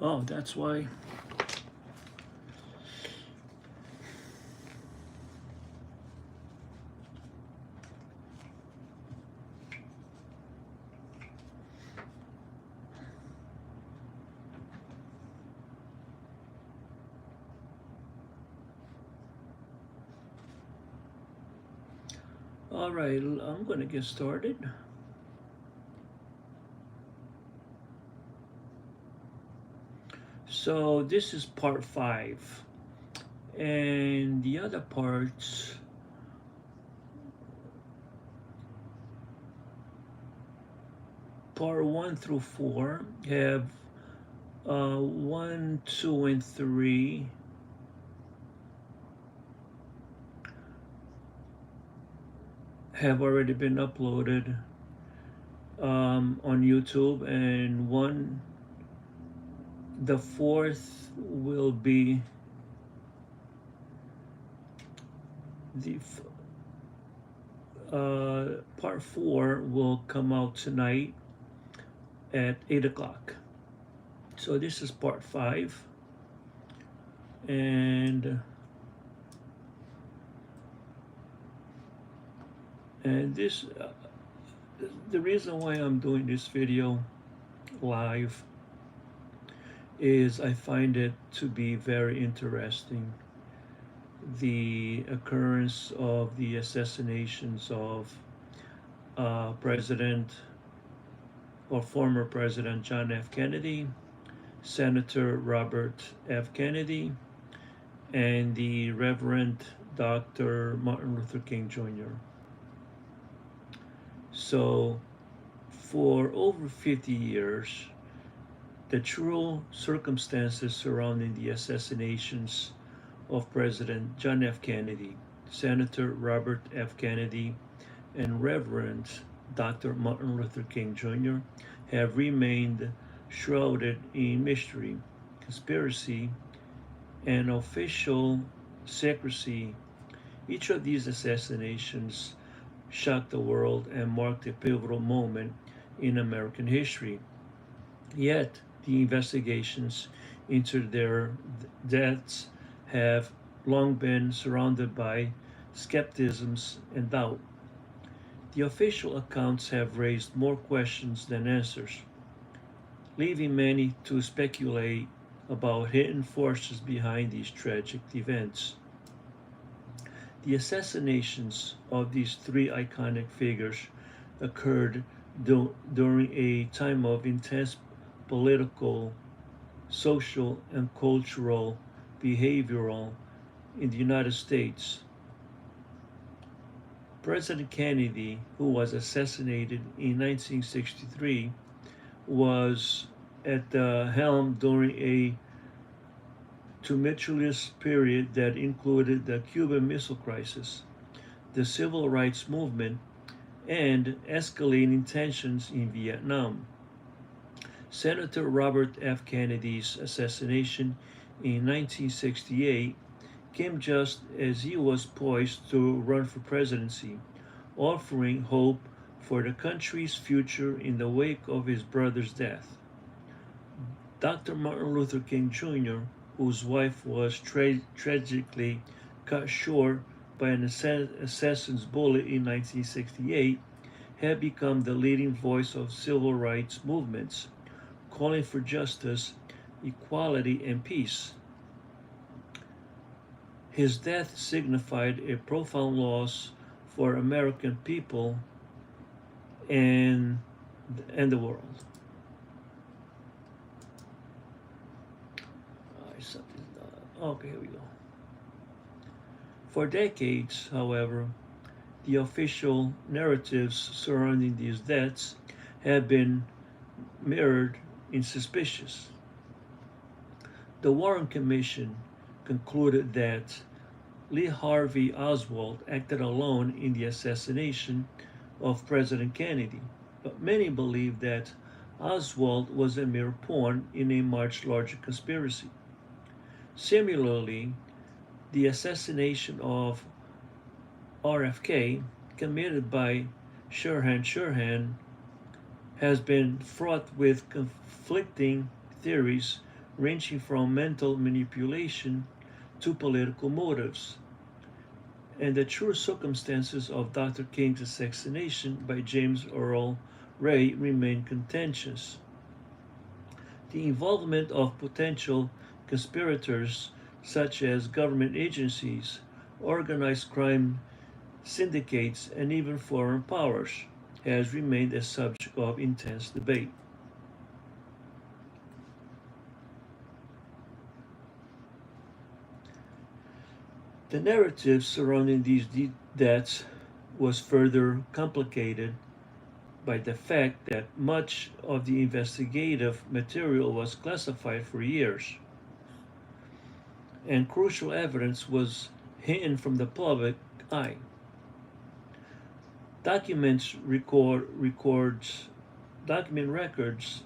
Oh, that's why. All right, I'm going to get started. So this is part 5. And the other parts, part 1 through 4, have 1, 2, and 3 have already been uploaded on YouTube, and the fourth will be the part 4 will come out tonight at 8 o'clock. So this is part 5, and this the reason why I'm doing this video live is I find it to be very interesting, the occurrence of the assassinations of President or former President John F. Kennedy, Senator Robert F. Kennedy, and the Reverend Dr. Martin Luther King Jr. So, for over 50 years, the true circumstances surrounding the assassinations of President John F. Kennedy, Senator Robert F. Kennedy, and Reverend Dr. Martin Luther King Jr. have remained shrouded in mystery, conspiracy, and official secrecy. Each of these assassinations shocked the world and marked a pivotal moment in American history. Yet, the investigations into their deaths have long been surrounded by skepticism and doubt. The official accounts have raised more questions than answers, leaving many to speculate about hidden forces behind these tragic events. The assassinations of these three iconic figures occurred during a time of intense political, social, and cultural behavioral in the United States. President Kennedy, who was assassinated in 1963, was at the helm during a tumultuous period that included the Cuban Missile Crisis, the Civil Rights Movement, and escalating tensions in Vietnam. Senator Robert F. Kennedy's assassination in 1968 came just as he was poised to run for presidency, offering hope for the country's future in the wake of his brother's death. Dr. Martin Luther King Jr., whose wife was tragically cut short by an assassin's bullet in 1968, had become the leading voice of civil rights movements, calling for justice, equality, and peace. His death signified a profound loss for American people and the world. Okay, here we go. For decades, however, the official narratives surrounding these deaths have been mirrored in suspicious. The Warren Commission concluded that Lee Harvey Oswald acted alone in the assassination of President Kennedy, but many believe that Oswald was a mere pawn in a much larger conspiracy. Similarly, the assassination of RFK, committed by Sirhan, has been fraught with conflicting theories ranging from mental manipulation to political motives, and the true circumstances of Dr. King's assassination by James Earl Ray remain contentious. The involvement of potential conspirators such as government agencies, organized crime syndicates, and even foreign powers has remained a subject of intense debate. The narrative surrounding these deaths was further complicated by the fact that much of the investigative material was classified for years, and crucial evidence was hidden from the public eye. Documents records document records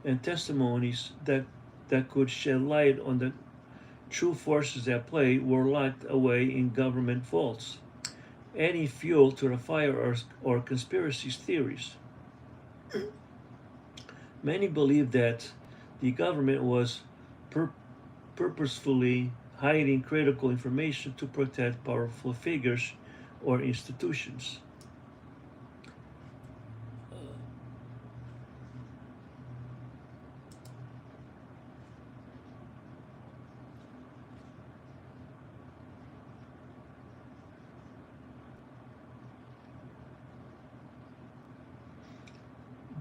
and testimonies that could shed light on the true forces at play were locked away in government vaults, adding fuel to the fire or conspiracy theories. Many believe that the government was pur- purposefully hiding critical information to protect powerful figures or institutions.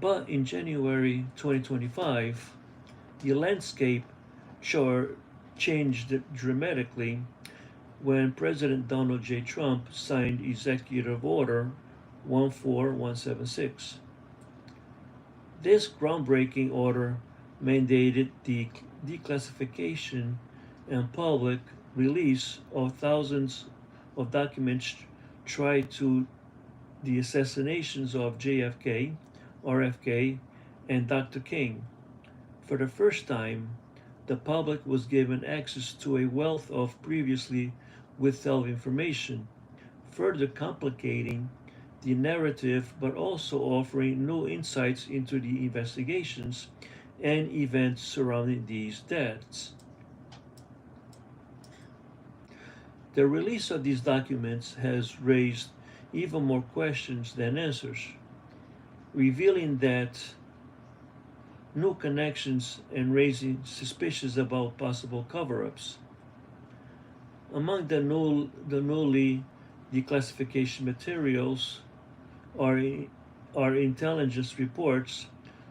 But in January 2025, the landscape sure changed dramatically when President Donald J. Trump signed Executive Order 14176. This groundbreaking order mandated the declassification and public release of thousands of documents tied to the assassinations of JFK, RFK, and Dr. King. For the first time, the public was given access to a wealth of previously withheld information, further complicating the narrative but also offering new insights into the investigations and events surrounding these deaths. The release of these documents has raised even more questions than answers, revealing that new connections and raising suspicions about possible cover-ups. Among the newly declassification materials are, are intelligence reports,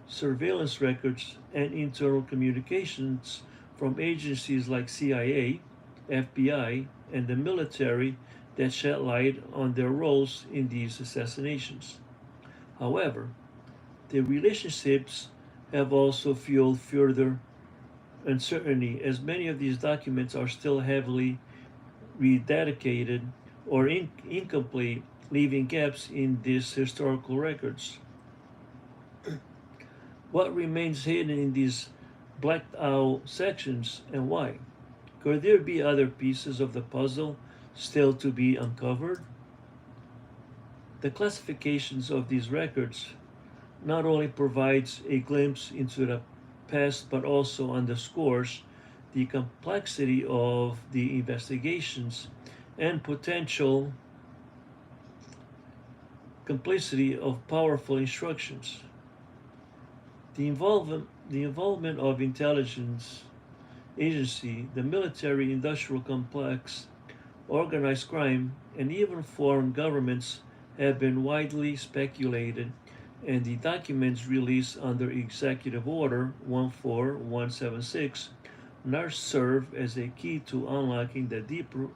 surveillance records, and internal communications from agencies like CIA, FBI, and the military that shed light on their roles in these assassinations. However, the relationships have also fueled further uncertainty, as many of these documents are still heavily rededicated or incomplete, leaving gaps in these historical records. What remains hidden in these blacked out sections, and why? Could there be other pieces of the puzzle still to be uncovered? The classifications of these records not only provides a glimpse into the past but also underscores the complexity of the investigations and potential complicity of powerful instructions. The involvement of intelligence agency, the military industrial complex, organized crime, and even foreign governments have been widely speculated, and the documents released under Executive Order 14176 now serve as a key to unlocking the deeper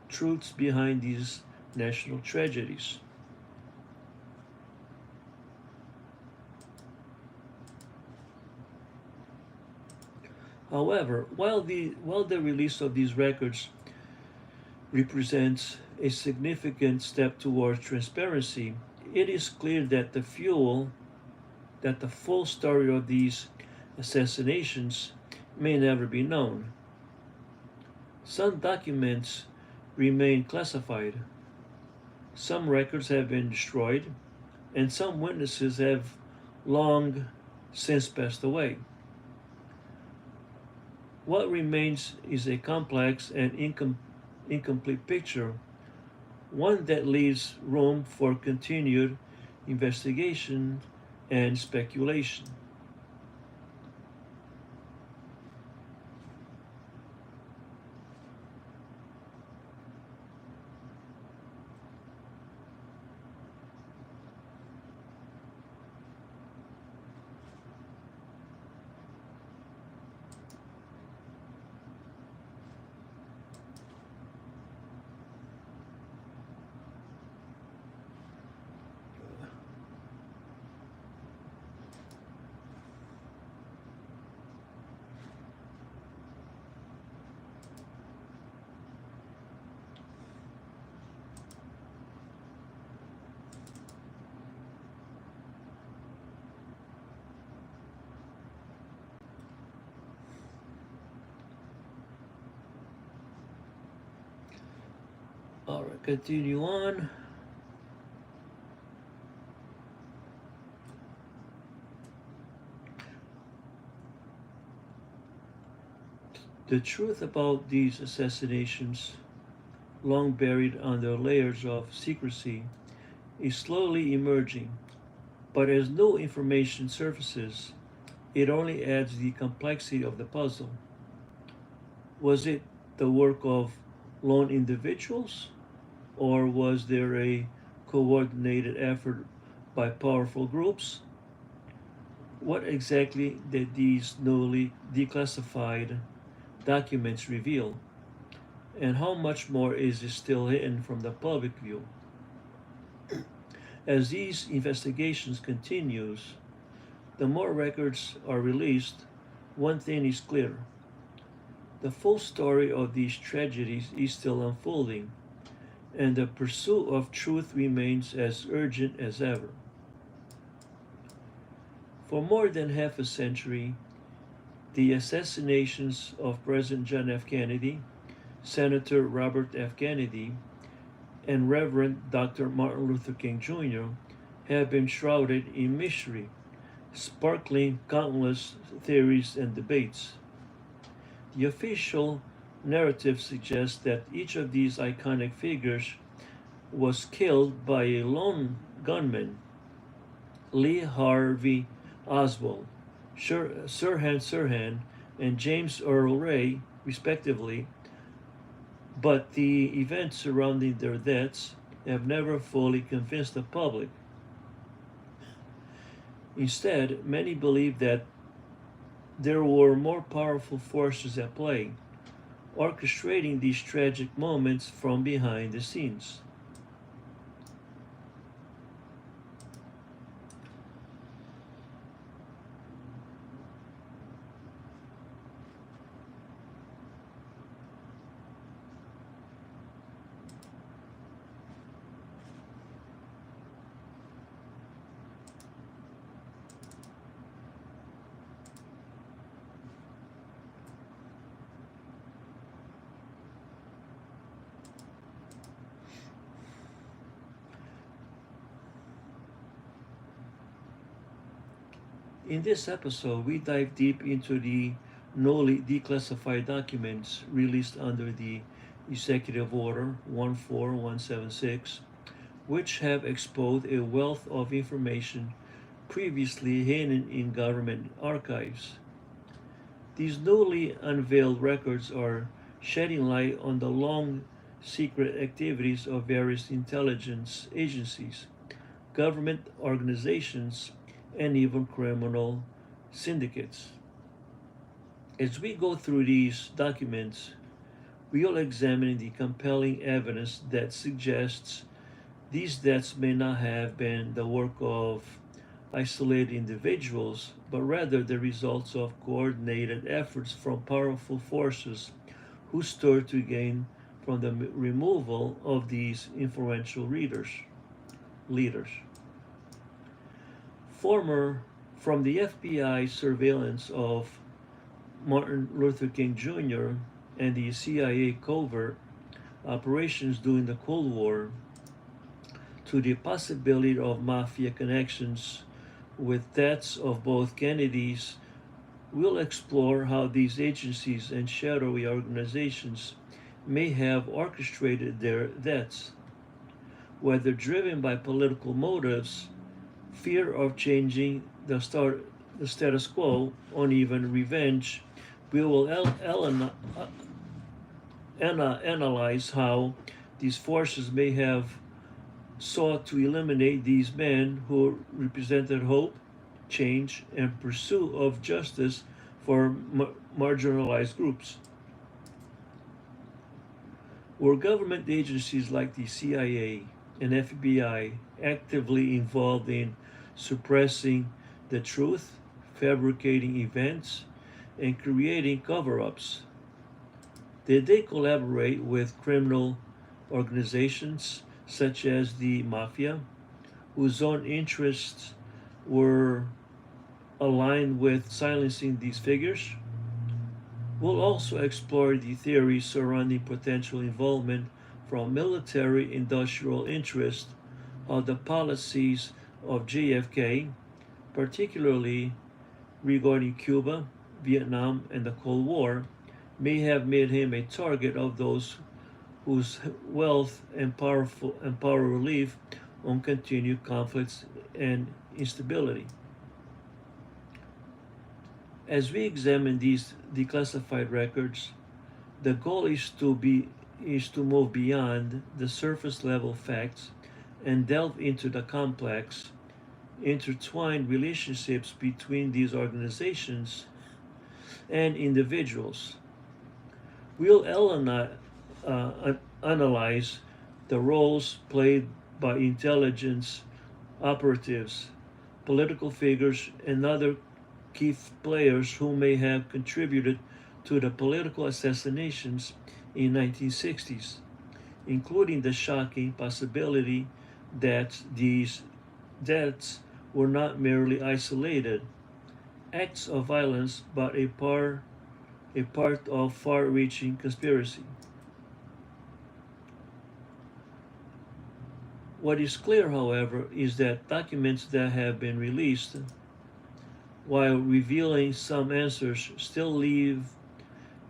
truths behind these national tragedies. However, while the release of these records represents a significant step towards transparency, it is clear that the full story of these assassinations may never be known. Some documents remain classified, some records have been destroyed, and some witnesses have long since passed away. What remains is a complex and incomplete picture, one that leaves room for continued investigation and speculation. All right, continue on. The truth about these assassinations, long buried under layers of secrecy, is slowly emerging. But as no information surfaces, it only adds the complexity of the puzzle. Was it the work of lone individuals, or was there a coordinated effort by powerful groups? What exactly did these newly declassified documents reveal, and how much more is still hidden from the public view? As these investigations continues, the more records are released, one thing is clear. The full story of these tragedies is still unfolding, and the pursuit of truth remains as urgent as ever. For more than half a century, the assassinations of President John F. Kennedy, Senator Robert F. Kennedy, and Reverend Dr. Martin Luther King Jr. have been shrouded in mystery, sparkling countless theories and debates. The official narrative suggests that each of these iconic figures was killed by a lone gunman, Lee Harvey Oswald, Sirhan Sirhan, and James Earl Ray, respectively, but the events surrounding their deaths have never fully convinced the public. Instead, many believe that there were more powerful forces at play, orchestrating these tragic moments from behind the scenes. In this episode, we dive deep into the newly declassified documents released under the Executive Order 14176, which have exposed a wealth of information previously hidden in government archives. These newly unveiled records are shedding light on the long secret activities of various intelligence agencies, government organizations, and even criminal syndicates. As we go through these documents, we'll examine the compelling evidence that suggests these deaths may not have been the work of isolated individuals, but rather the results of coordinated efforts from powerful forces who stood to gain from the removal of these influential leaders. Former from the FBI surveillance of Martin Luther King Jr. and the CIA covert operations during the Cold War to the possibility of mafia connections with deaths of both Kennedys We'll explore how these agencies and shadowy organizations may have orchestrated their deaths, whether driven by political motives, fear of changing the status quo, or even revenge. We will analyze how these forces may have sought to eliminate these men who represented hope, change, and pursuit of justice for marginalized groups. Were government agencies like the CIA and FBI actively involved in suppressing the truth, fabricating events, and creating cover ups? Did they collaborate with criminal organizations such as the Mafia, whose own interests were aligned with silencing these figures? We'll also explore the theories surrounding potential involvement from military industrial interests, how the policies of JFK, particularly regarding Cuba, Vietnam, and the Cold War, may have made him a target of those whose wealth and power relief on continued conflicts and instability. As we examine these declassified records, the goal is to move beyond the surface level facts and delve into the complex, intertwined relationships between these organizations and individuals. We'll analyze the roles played by intelligence operatives, political figures, and other key players who may have contributed to the political assassinations in 1960s, including the shocking possibility that these deaths were not merely isolated acts of violence but a part of far-reaching conspiracy. What is clear, however, is that documents that have been released, while revealing some answers, still leave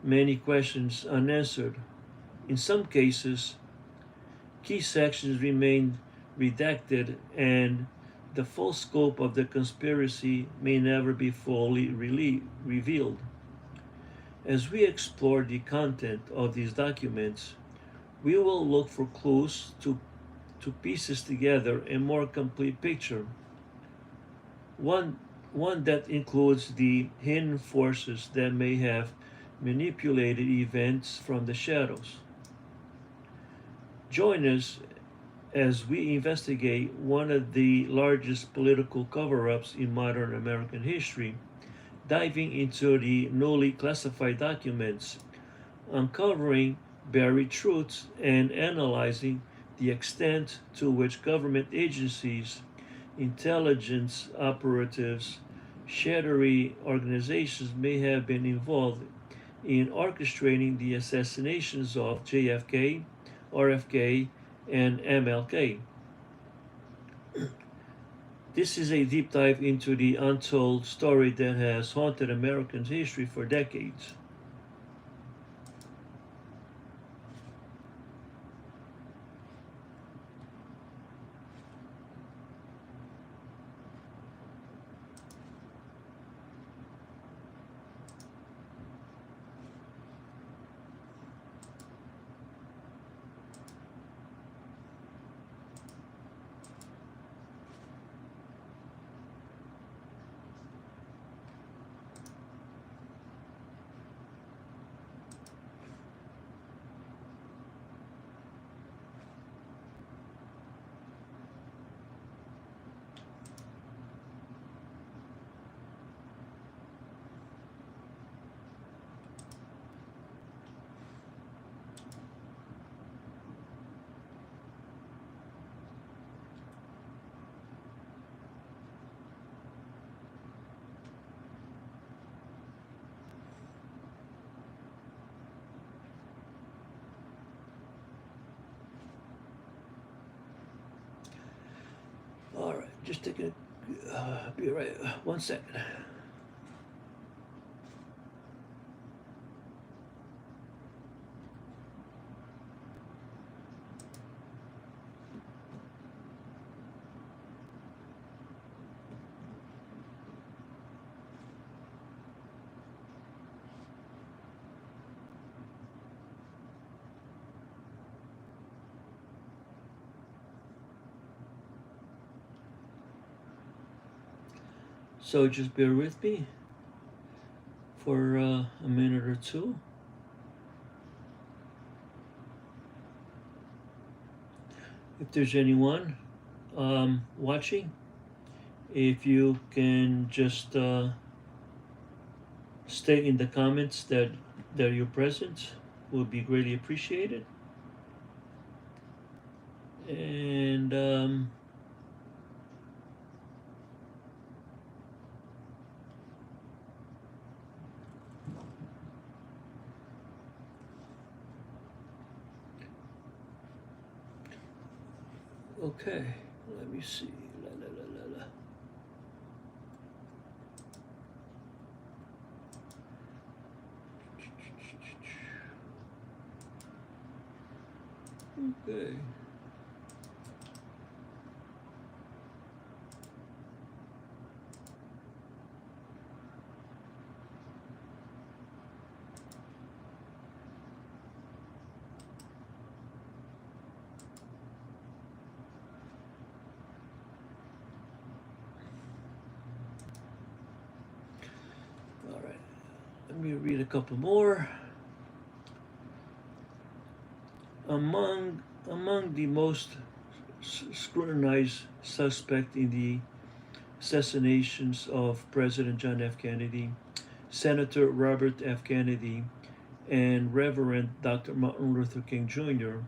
many questions unanswered. In some cases, key sections remain redacted, and the full scope of the conspiracy may never be fully revealed. As we explore the content of these documents, we will look for clues to pieces together a more complete picture, one, one that includes the hidden forces that may have manipulated events from the shadows. Join us as we investigate one of the largest political cover ups in modern American history, diving into the newly classified documents, uncovering buried truths, and analyzing the extent to which government agencies, intelligence operatives, shadowy organizations may have been involved in orchestrating the assassinations of JFK, RFK, and MLK. This is a deep dive into the untold story that has haunted American history for decades. All right, just take a be right 1 second. So just bear with me for a minute or two. If there's anyone watching, if you can just state in the comments that you're present, would be greatly appreciated. And okay, let me see. La, la, la, la, la. Okay. All right. Let me read a couple more. Among the most scrutinized suspect in the assassinations of President John F. Kennedy, Senator Robert F. Kennedy, and Reverend Dr. Martin Luther King Jr.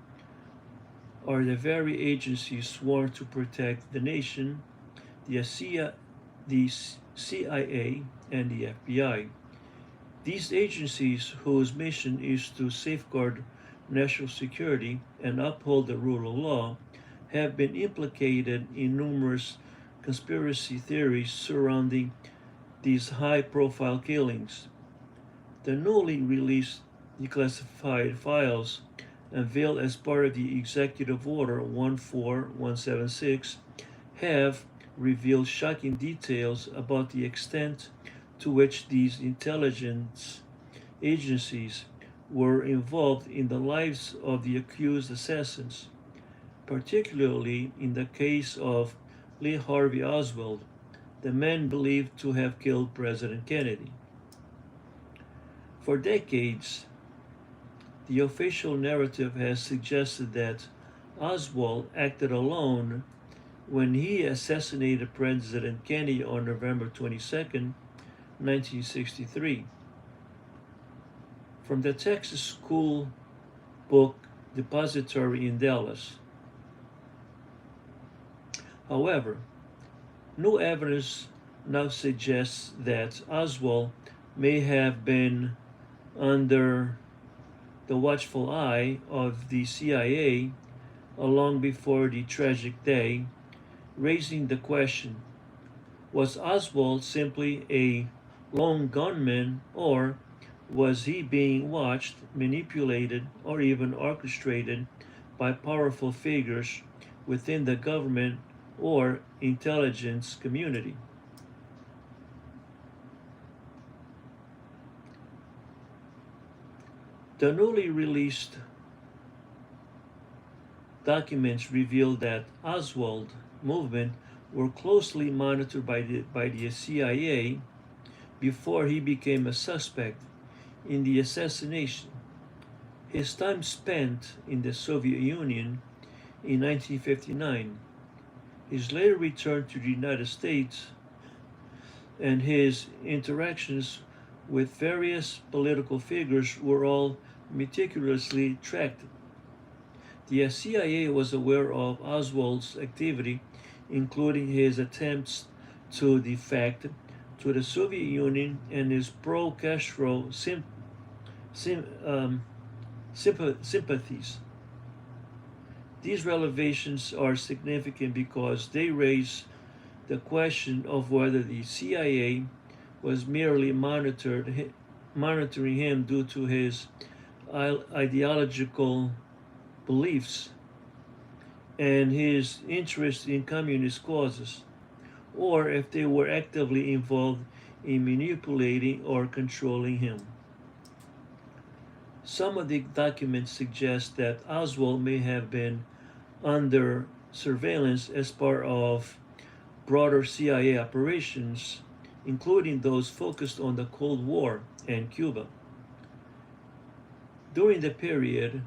are the very agencies sworn to protect the nation, the CIA, and the FBI. These agencies, whose mission is to safeguard national security and uphold the rule of law, have been implicated in numerous conspiracy theories surrounding these high profile killings. The newly released declassified files unveiled as part of the Executive Order 14176 have revealed shocking details about the extent to which these intelligence agencies were involved in the lives of the accused assassins, particularly in the case of Lee Harvey Oswald, the man believed to have killed President Kennedy. For decades, the official narrative has suggested that Oswald acted alone when he assassinated President Kennedy on November 22, 1963. From the Texas School Book Depository in Dallas. However, new evidence now suggests that Oswald may have been under the watchful eye of the CIA long before the tragic day, raising the question, was Oswald simply a lone gunman, or was he being watched, manipulated, or even orchestrated by powerful figures within the government or intelligence community? The newly released documents reveal that Oswald movement were closely monitored by the CIA before he became a suspect in the assassination. His time spent in the Soviet Union in 1959, his later return to the United States, and his interactions with various political figures were all meticulously tracked. The CIA was aware of Oswald's activity, including his attempts to defect to the Soviet Union and his pro-Castro sympathies. These revelations are significant because they raise the question of whether the CIA was merely monitoring him due to his ideological beliefs and his interest in communist causes, or if they were actively involved in manipulating or controlling him. Some of the documents suggest that Oswald may have been under surveillance as part of broader CIA operations, including those focused on the Cold War and Cuba. During the period,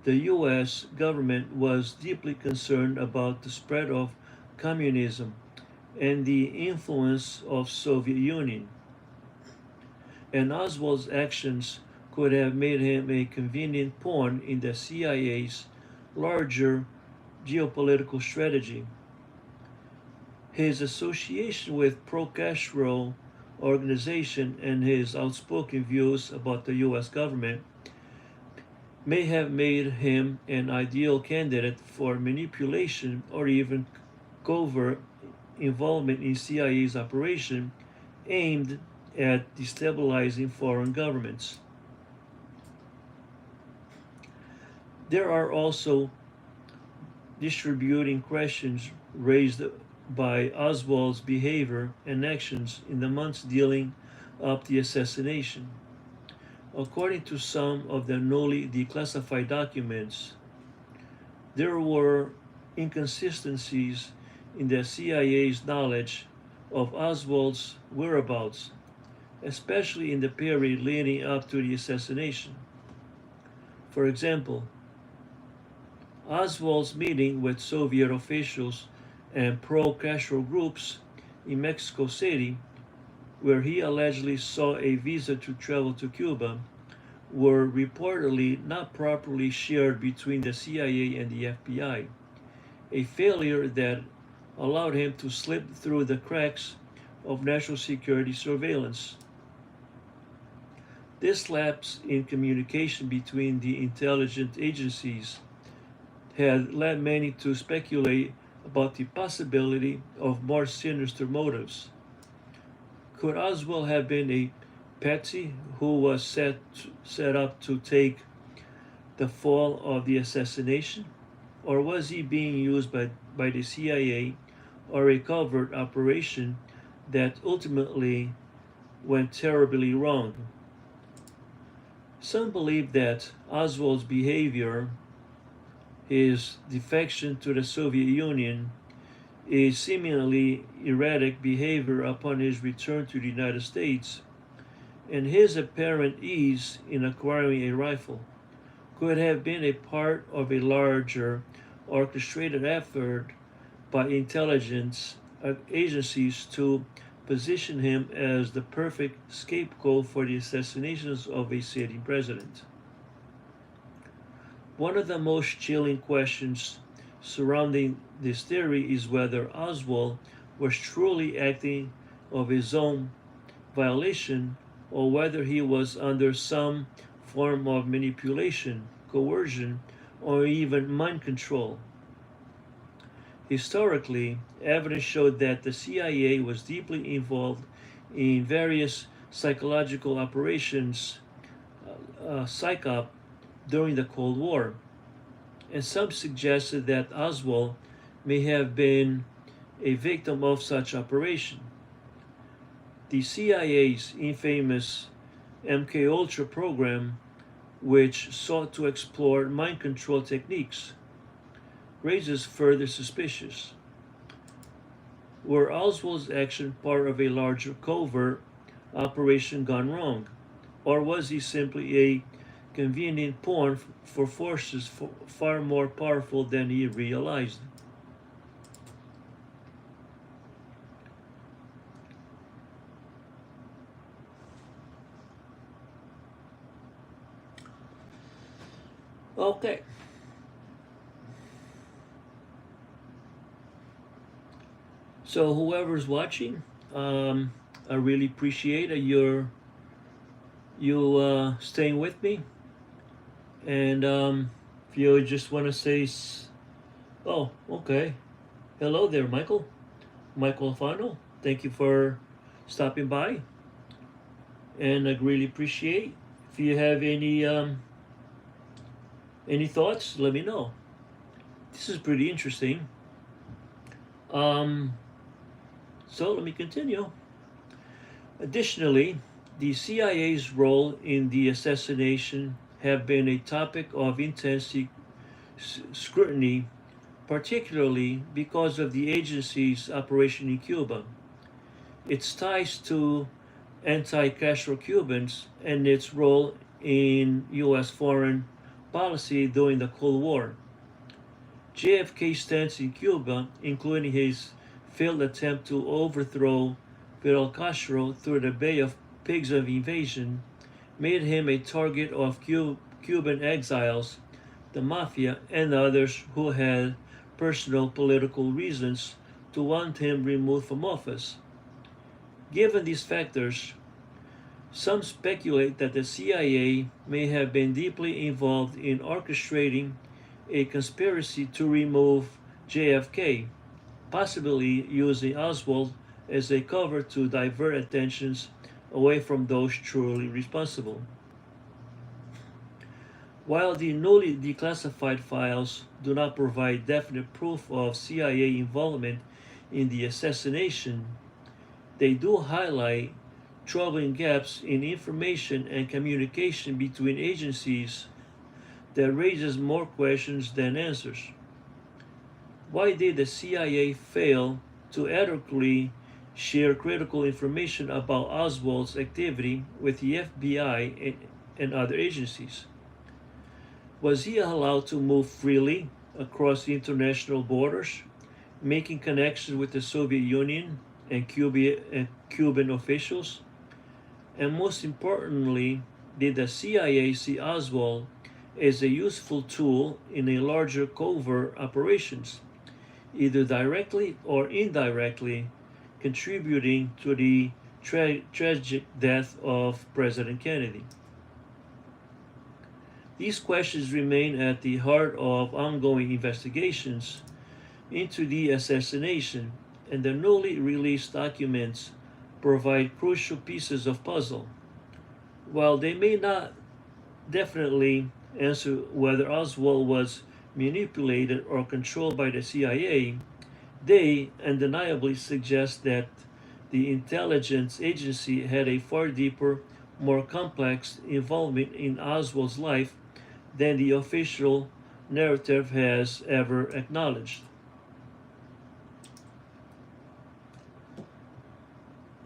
the U.S. government was deeply concerned about the spread of communism and the influence of Soviet Union, and Oswald's actions could have made him a convenient pawn in the CIA's larger geopolitical strategy. His association with pro-Castro organization and his outspoken views about the U.S. government may have made him an ideal candidate for manipulation or even covert involvement in CIA's operation aimed at destabilizing foreign governments. There are also distributing questions raised by Oswald's behavior and actions in the months dealing up the assassination. According to some of the newly declassified documents, there were inconsistencies in the CIA's knowledge of Oswald's whereabouts, especially in the period leading up to the assassination. For example, Oswald's meeting with Soviet officials and pro-Castro groups in Mexico City, where he allegedly saw a visa to travel to Cuba, were reportedly not properly shared between the CIA and the FBI, a failure that allowed him to slip through the cracks of national security surveillance. This lapse in communication between the intelligence agencies had led many to speculate about the possibility of more sinister motives. Could Oswald have been a patsy who was set up to take the fall of the assassination? Or was he being used by the CIA or a covert operation that ultimately went terribly wrong? Some believe that Oswald's behavior, his defection to the Soviet Union, his seemingly erratic behavior upon his return to the United States, and his apparent ease in acquiring a rifle could have been a part of a larger orchestrated effort by intelligence agencies to position him as the perfect scapegoat for the assassinations of a sitting president. One of the most chilling questions surrounding this theory is whether Oswald was truly acting of his own violation or whether he was under some form of manipulation, coercion, or even mind control. Historically, evidence showed that the CIA was deeply involved in various psychological operations, psyop, during the Cold War, and some suggested that Oswald may have been a victim of such operation. The CIA's infamous MK program, which sought to explore mind control techniques, raises further suspicions. Were Oswald's action part of a larger covert operation gone wrong, or was he simply a convenient pawn for forces far more powerful than he realized? Okay. So whoever's watching, I really appreciate you staying with me. And if you just want to say, oh, okay. Hello there, Michael. Michael Alfano. Thank you for stopping by. And I really appreciate. If you have any thoughts, let me know. This is pretty interesting. So let me continue. Additionally, the CIA's role in the assassination have been a topic of intense scrutiny, particularly because of the agency's operation in Cuba. its ties to anti-Castro Cubans, and its role in U.S. foreign policy during the Cold War. JFK's stance in Cuba, including his failed attempt to overthrow Fidel Castro through the Bay of Pigs of invasion, made him a target of Cuban exiles, the mafia, and others who had personal political reasons to want him removed from office. Given these factors, some speculate that the CIA may have been deeply involved in orchestrating a conspiracy to remove JFK, possibly using Oswald as a cover to divert attentions away from those truly responsible. While the newly declassified files do not provide definite proof of CIA involvement in the assassination, they do highlight troubling gaps in information and communication between agencies that raises more questions than answers. Why did the CIA fail to adequately share critical information about Oswald's activity with the FBI and other agencies? Was he allowed to move freely across the international borders, making connections with the Soviet Union and Cuban officials? And most importantly, did the CIA see Oswald as a useful tool in a larger covert operations, either directly or indirectly contributing to the tragic death of President Kennedy? These questions remain at the heart of ongoing investigations into the assassination, and the newly released documents provide crucial pieces of puzzle. While they may not definitely answer whether Oswald was manipulated or controlled by the CIA, they undeniably suggest that the intelligence agency had a far deeper, more complex involvement in Oswald's life than the official narrative has ever acknowledged.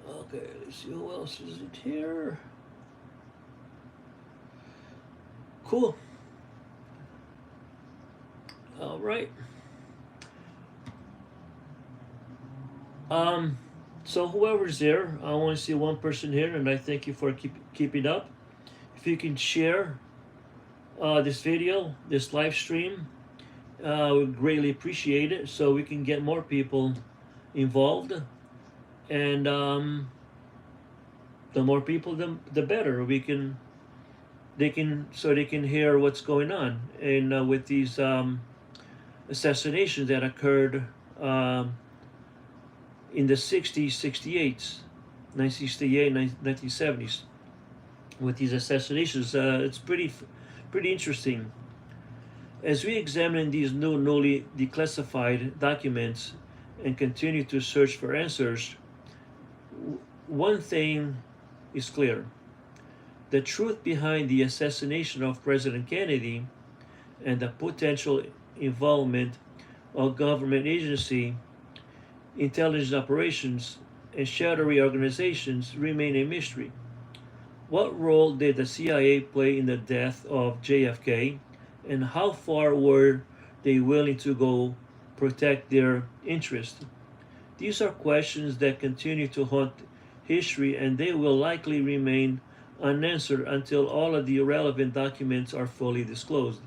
Okay, let's see who else is it here. Cool. All right. So whoever's there, I want to see one person here, and I thank you for keeping up. If you can share this video, this live stream, we greatly appreciate it, so we can get more people involved, and the more people, the better. They can hear what's going on, and with these assassinations that occurred in the 60s, 68s, 1968, 1970s. With these assassinations, it's pretty interesting. As we examine these newly declassified documents and continue to search for answers, one thing is clear. The truth behind the assassination of President Kennedy and the potential involvement of government agency, intelligence operations, and shadowy organizations remain a mystery. What role did the CIA play in the death of JFK, and how far were they willing to go protect their interests? These are questions that continue to haunt history, and they will likely remain unanswered until all of the relevant documents are fully disclosed.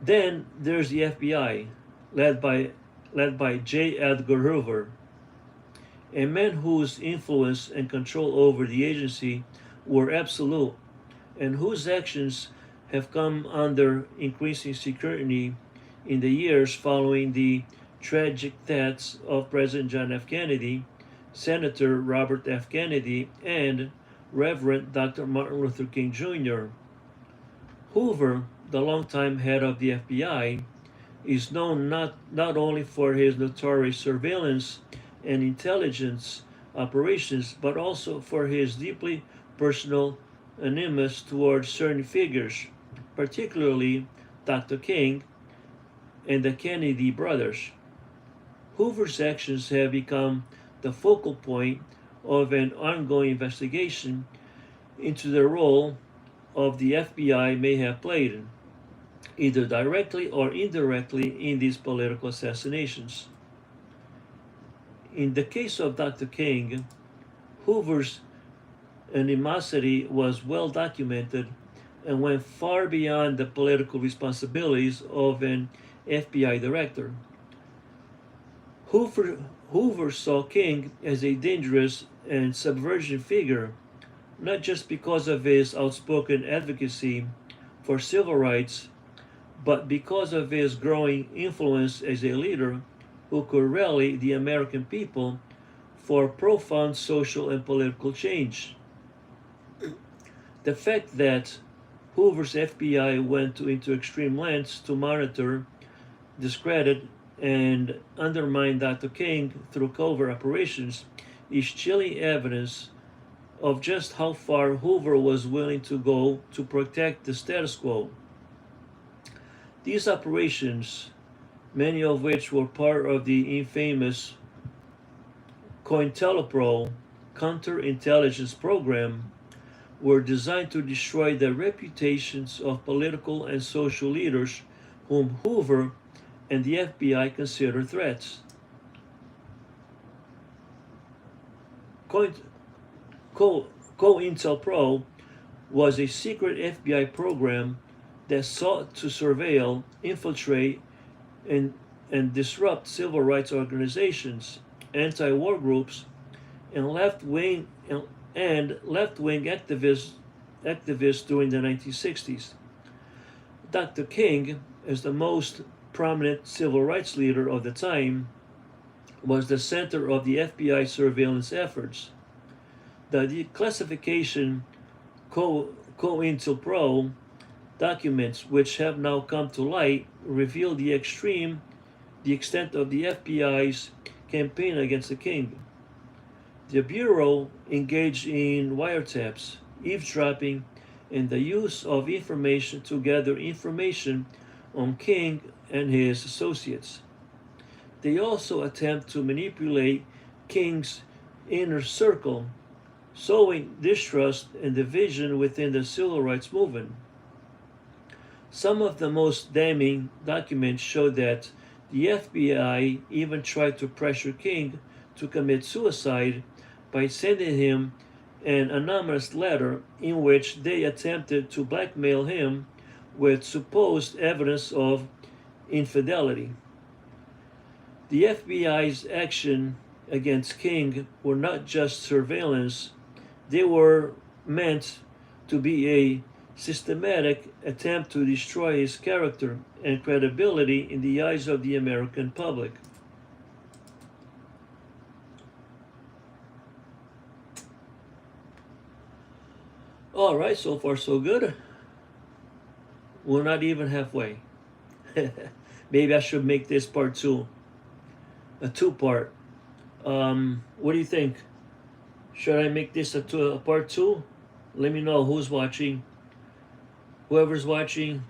Then there's the FBI, led by J. Edgar Hoover, a man whose influence and control over the agency were absolute, and whose actions have come under increasing scrutiny in the years following the tragic deaths of President John F. Kennedy, Senator Robert F. Kennedy, and Reverend Dr. Martin Luther King Jr. Hoover, the longtime head of the FBI, is known not only for his notorious surveillance and intelligence operations, but also for his deeply personal animus towards certain figures, particularly Dr. King and the Kennedy brothers. Hoover's actions have become the focal point of an ongoing investigation into the role of the FBI may have played, either directly or indirectly, in these political assassinations. In the case of Dr. King, Hoover's animosity was well documented and went far beyond the political responsibilities of an FBI director. Hoover, Hoover saw King as a dangerous and subversive figure, not just because of his outspoken advocacy for civil rights, but because of his growing influence as a leader who could rally the American people for profound social and political change. The fact that Hoover's FBI went into extreme lengths to monitor, discredit, and undermine Dr. King through covert operations is chilling evidence of just how far Hoover was willing to go to protect the status quo. These operations, many of which were part of the infamous COINTELPRO counterintelligence program, were designed to destroy the reputations of political and social leaders whom Hoover and the FBI considered threats. COINTELPRO was a secret FBI program that sought to surveil, infiltrate, and disrupt civil rights organizations, anti-war groups, and left-wing activists during the 1960s. Dr. King, as the most prominent civil rights leader of the time, was the center of the FBI surveillance efforts. The declassification COINTELPRO documents, which have now come to light, reveal the extent of the FBI's campaign against the King. The Bureau engaged in wiretaps, eavesdropping, and the use of information to gather information on King and his associates. They also attempt to manipulate King's inner circle, sowing distrust and division within the civil rights movement. Some of the most damning documents show that the FBI even tried to pressure King to commit suicide by sending him an anonymous letter in which they attempted to blackmail him with supposed evidence of infidelity. The FBI's action against King were not just surveillance, they were meant to be a systematic attempt to destroy his character and credibility in the eyes of the American public. All right, so far so good. We're not even halfway. Maybe I should make this part two, a two-part. What do you think? Should I make this a part two? Let me know who's watching. Whoever's watching,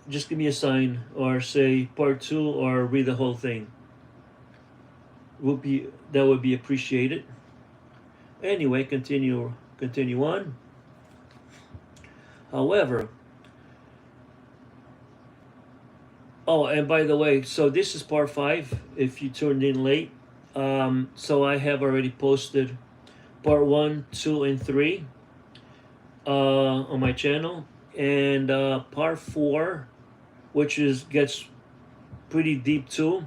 just give me a sign or say part two or read the whole thing. That would be appreciated. Anyway, continue on. However, oh, and by the way, so this is part 5 if you tuned in late. So I have already posted part 1, 2, and 3 on my channel, and part 4, which gets pretty deep too.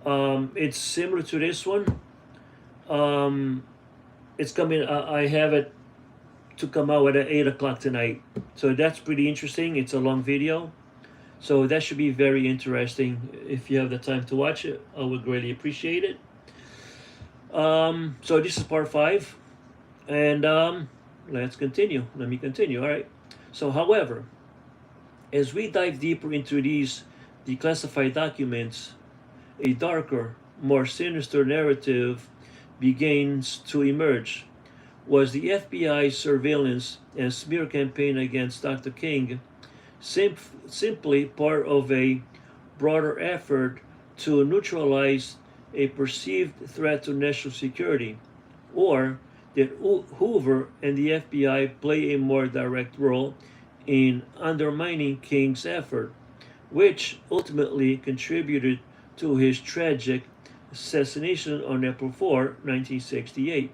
It's similar to this one. It's coming. I have it to come out at 8 o'clock tonight, so that's pretty interesting. It's a long video, so that should be very interesting. If you have the time to watch it, I would greatly appreciate it. So this is part 5, and let's continue. Let me continue. All right. So, however, as we dive deeper into these declassified documents, a darker, more sinister narrative begins to emerge. Was the FBI's surveillance and smear campaign against Dr. King simply part of a broader effort to neutralize a perceived threat to national security, or did Hoover and the FBI play a more direct role in undermining King's effort, which ultimately contributed to his tragic assassination on April 4, 1968?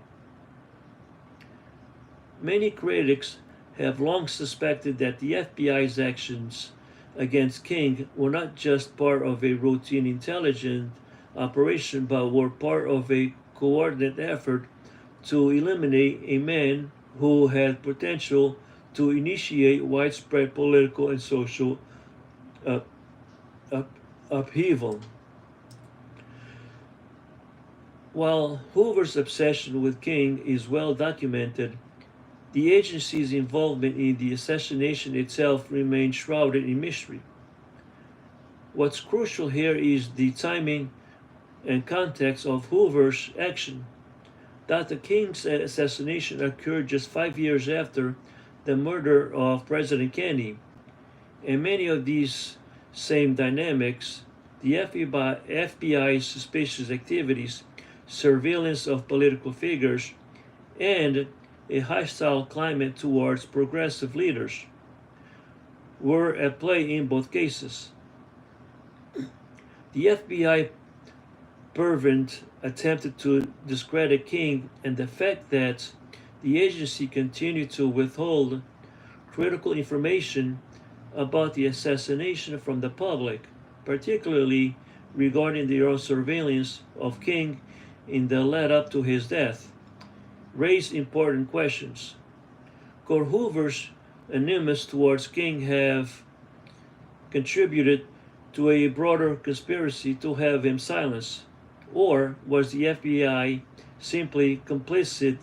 Many critics have long suspected that the FBI's actions against King were not just part of a routine intelligence operation, but were part of a coordinated effort to eliminate a man who had potential to initiate widespread political and social up, up, upheaval. While Hoover's obsession with King is well documented, the agency's involvement in the assassination itself remains shrouded in mystery. What's crucial here is the timing and context of Hoover's action. Dr. King's assassination occurred just 5 years after the murder of President Kennedy, and many of these same dynamics, the FBI's suspicious activities, surveillance of political figures, and a hostile climate towards progressive leaders, were at play in both cases. The FBI fervent attempted to discredit King, and the fact that the agency continued to withhold critical information about the assassination from the public, particularly regarding their own surveillance of King in the lead up to his death, raised important questions. Could Hoover's animus towards King have contributed to a broader conspiracy to have him silenced? Or was the FBI simply complicit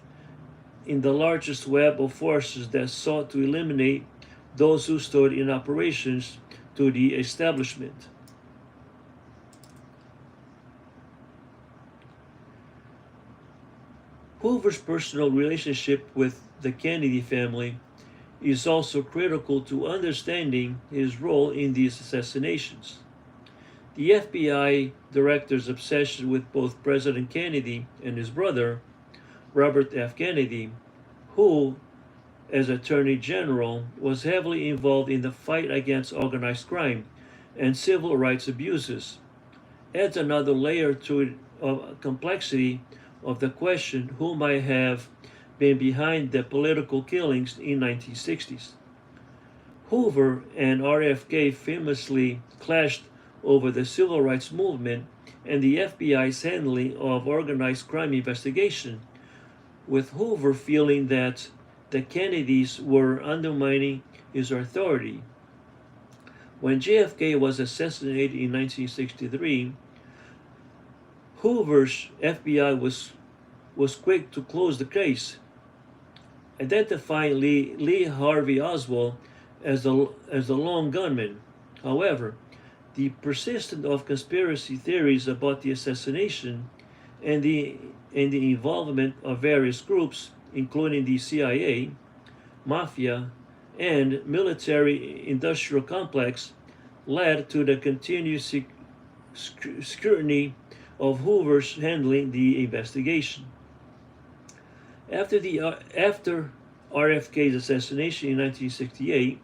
in the largest web of forces that sought to eliminate those who stood in oppositions to the establishment? Hoover's personal relationship with the Kennedy family is also critical to understanding his role in these assassinations. The FBI director's obsession with both President Kennedy and his brother, Robert F. Kennedy, who, as Attorney General, was heavily involved in the fight against organized crime and civil rights abuses, adds another layer to complexity of the question who might have been behind the political killings in 1960s. Hoover and RFK famously clashed over the civil rights movement and the FBI's handling of organized crime investigation, with Hoover feeling that the Kennedys were undermining his authority. When JFK was assassinated in 1963, Hoover's FBI was quick to close the case, identifying Lee Harvey Oswald as the lone gunman. However, the persistence of conspiracy theories about the assassination and the involvement of various groups, including the CIA, mafia, and military-industrial complex, led to the continued scrutiny of Hoover's handling the investigation. After RFK's assassination in 1968,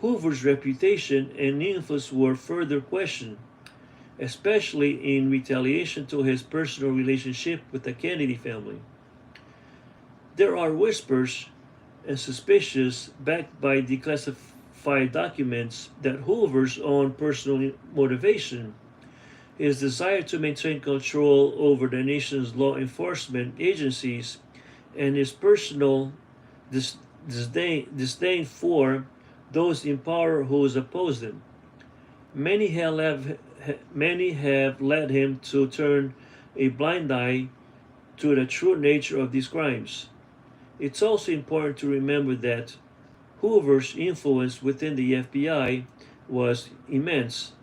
Hoover's reputation and influence were further questioned, especially in retaliation to his personal relationship with the Kennedy family. There are whispers and suspicions backed by declassified documents that Hoover's own personal motivation, his desire to maintain control over the nation's law enforcement agencies, and his personal disdain for those in power who oppose him. Many have led him to turn a blind eye to the true nature of these crimes. It's also important to remember that Hoover's influence within the FBI was immense.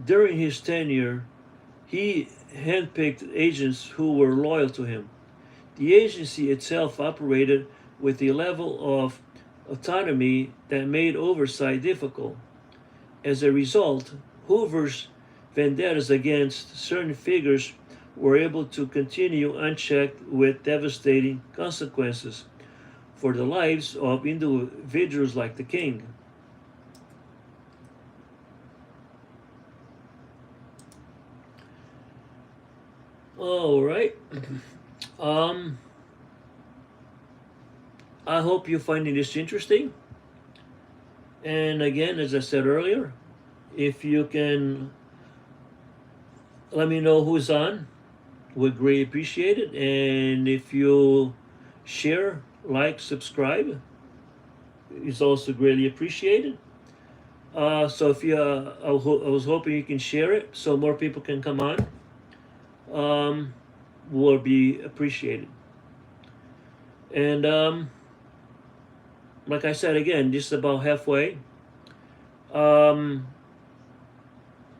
During his tenure, he handpicked agents who were loyal to him. The agency itself operated with a level of autonomy that made oversight difficult. As a result, Hoover's vendettas against certain figures were able to continue unchecked with devastating consequences for the lives of individuals like the king. All right. Um, I hope you're finding this interesting. And again, as I said earlier, if you can let me know who's on, would greatly appreciate it. And if you share, like, subscribe, is also greatly appreciated. So if you, I was hoping you can share it so more people can come on. Will be appreciated. And like I said again, just about halfway. Um,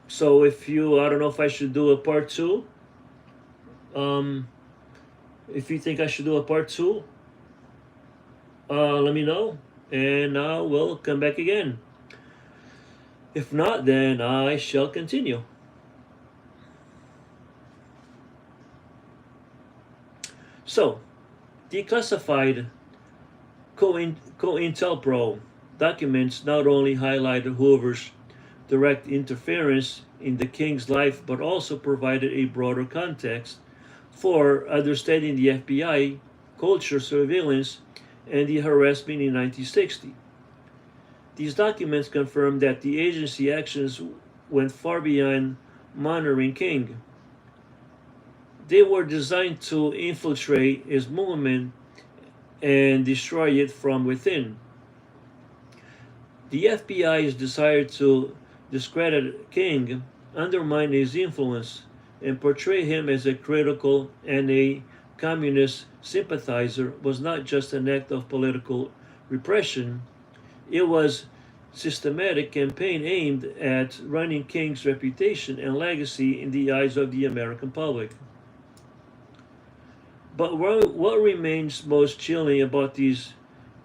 so if you, I don't know if I should do a part two. Um, if you think I should do a part two, let me know, and I will come back again. If not, then I shall continue. So, declassified COINTELPRO documents not only highlighted Hoover's direct interference in the king's life, but also provided a broader context for understanding the FBI, culture surveillance, and the harassment in 1960. These documents confirm that the agency actions went far beyond monitoring King. They were designed to infiltrate his movement and destroy it from within. The FBI's desire to discredit King, undermine his influence, and portray him as a critical and a communist sympathizer was not just an act of political repression, it was systematic campaign aimed at running King's reputation and legacy in the eyes of the American public. But what remains most chilling about these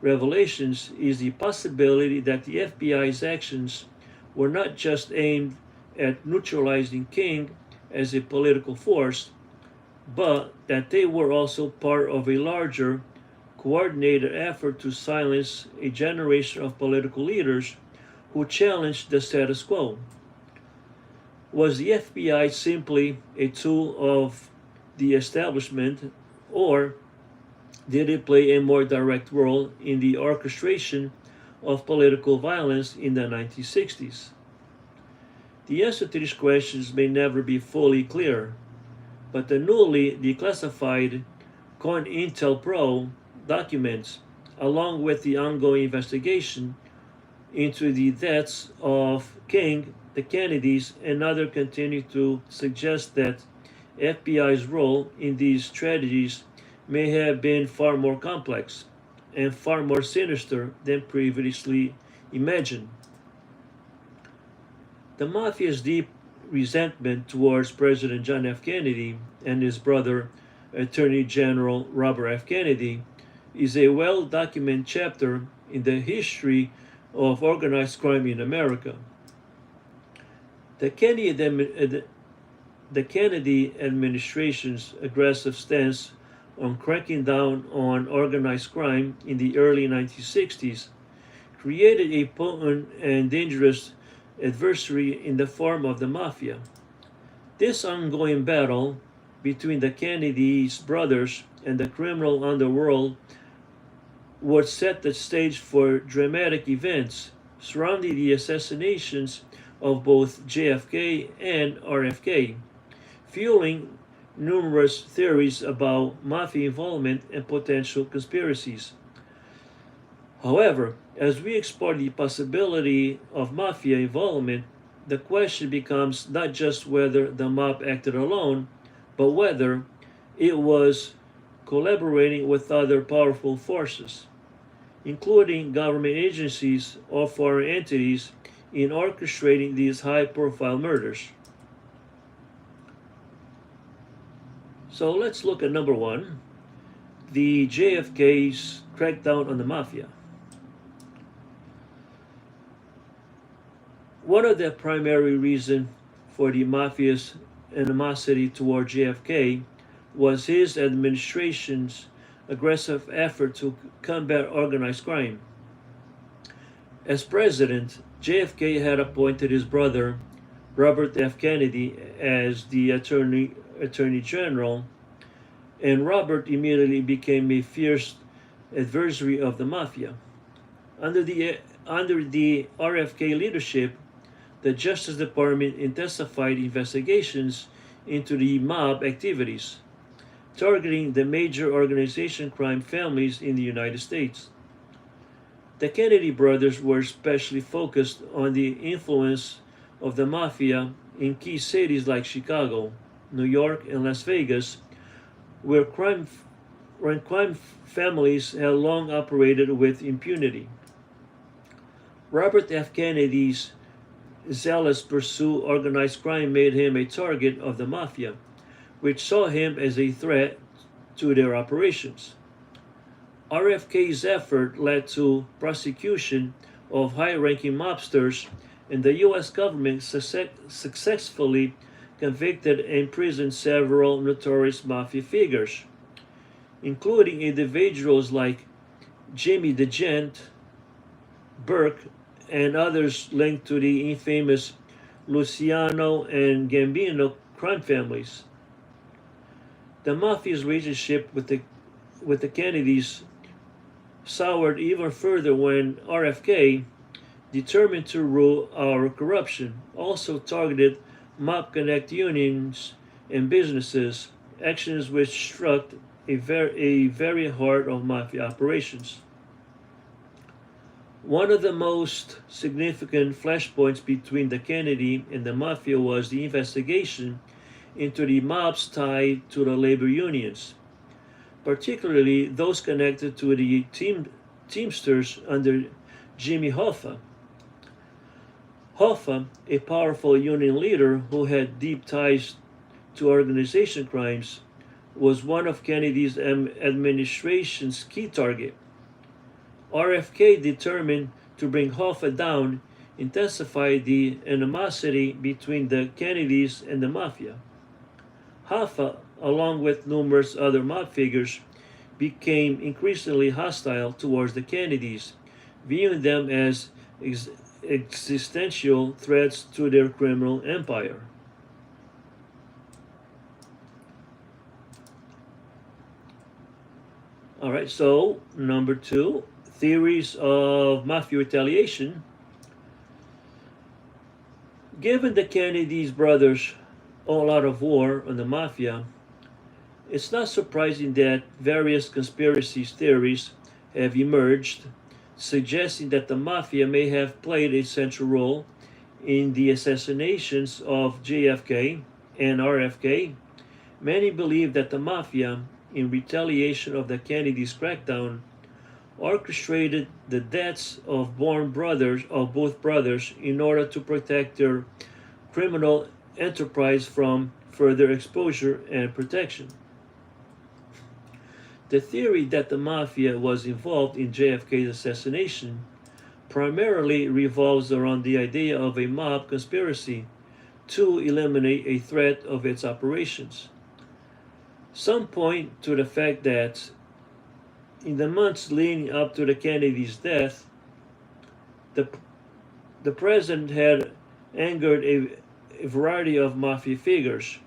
revelations is the possibility that the FBI's actions were not just aimed at neutralizing King as a political force, but that they were also part of a larger, coordinated effort to silence a generation of political leaders who challenged the status quo. Was the FBI simply a tool of the establishment, or did it play a more direct role in the orchestration of political violence in the 1960s? The answer to these questions may never be fully clear, but the newly declassified COINTELPRO documents, along with the ongoing investigation into the deaths of King, the Kennedys, and others, continue to suggest that FBI's role in these tragedies may have been far more complex and far more sinister than previously imagined. The mafia's deep resentment towards President John F. Kennedy and his brother, Attorney General Robert F. Kennedy, is a well-documented chapter in the history of organized crime in America. The Kennedy administration's aggressive stance on cracking down on organized crime in the early 1960s created a potent and dangerous adversary in the form of the mafia. This ongoing battle between the Kennedy's brothers and the criminal underworld would set the stage for dramatic events surrounding the assassinations of both JFK and RFK, fueling numerous theories about mafia involvement and potential conspiracies. However, as we explore the possibility of mafia involvement, the question becomes not just whether the mob acted alone, but whether it was collaborating with other powerful forces, including government agencies or foreign entities, in orchestrating these high-profile murders. So let's look at number one, the JFK's crackdown on the mafia. One of the primary reasons for the mafia's animosity toward JFK was his administration's aggressive effort to combat organized crime. As president, JFK had appointed his brother, Robert F. Kennedy, as the Attorney General, and Robert immediately became a fierce adversary of the mafia. Under the RFK leadership, the Justice Department intensified investigations into the mob activities, targeting the major organization crime families in the United States. The Kennedy brothers were especially focused on the influence of the mafia in key cities like Chicago, New York, and Las Vegas, where crime families had long operated with impunity. Robert F. Kennedy's zealous pursuit of organized crime made him a target of the mafia, which saw him as a threat to their operations. RFK's effort led to prosecution of high-ranking mobsters, and the U.S. government successfully convicted and imprisoned several notorious mafia figures, including individuals like Jimmy DeGent, Burke, and others linked to the infamous Luciano and Gambino crime families. The mafia's relationship with the Kennedys soured even further when RFK, determined to rule out corruption, also targeted mob connect unions and businesses, actions which struck a very heart of mafia operations. One of the most significant flashpoints between the Kennedy and the mafia was the investigation into the mobs tied to the labor unions, particularly those connected to the Teamsters under Jimmy Hoffa. Hoffa, a powerful union leader who had deep ties to organization crimes, was one of Kennedy's administration's key targets. RFK, determined to bring Hoffa down, intensified the animosity between the Kennedys and the mafia. Hoffa, along with numerous other mob figures, became increasingly hostile towards the Kennedys, viewing them as existential threats to their criminal empire. All right, so number 2, theories of mafia retaliation. Given the Kennedy's brothers' all-out of war on the mafia, it's not surprising that various conspiracy theories have emerged, suggesting that the mafia may have played a central role in the assassinations of JFK and RFK. Many believe that the mafia, in retaliation of the Kennedy's crackdown, orchestrated the deaths of both brothers in order to protect their criminal enterprise from further exposure and protection. The theory that the mafia was involved in JFK's assassination primarily revolves around the idea of a mob conspiracy to eliminate a threat of its operations. Some point to the fact that in the months leading up to the Kennedy's death, the president had angered a variety of mafia figures.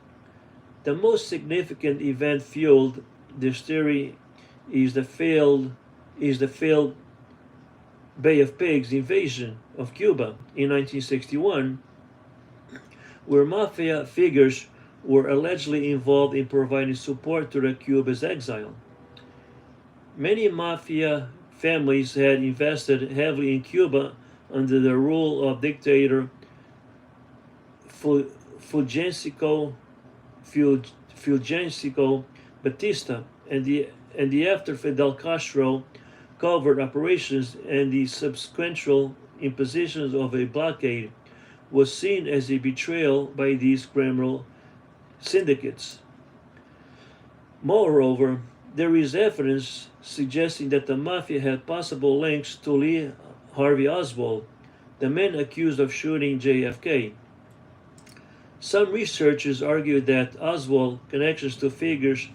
The most significant event fueled this theory is the failed Bay of Pigs invasion of Cuba in 1961, where mafia figures were allegedly involved in providing support to Cuba's exile. Many mafia families had invested heavily in Cuba under the rule of dictator Fulgencio Batista, and the after Fidel Castro covert operations and the subsequent impositions of a blockade was seen as a betrayal by these criminal syndicates. Moreover, there is evidence suggesting that the mafia had possible links to Lee Harvey Oswald, the man accused of shooting JFK. Some researchers argue that Oswald's connections to figures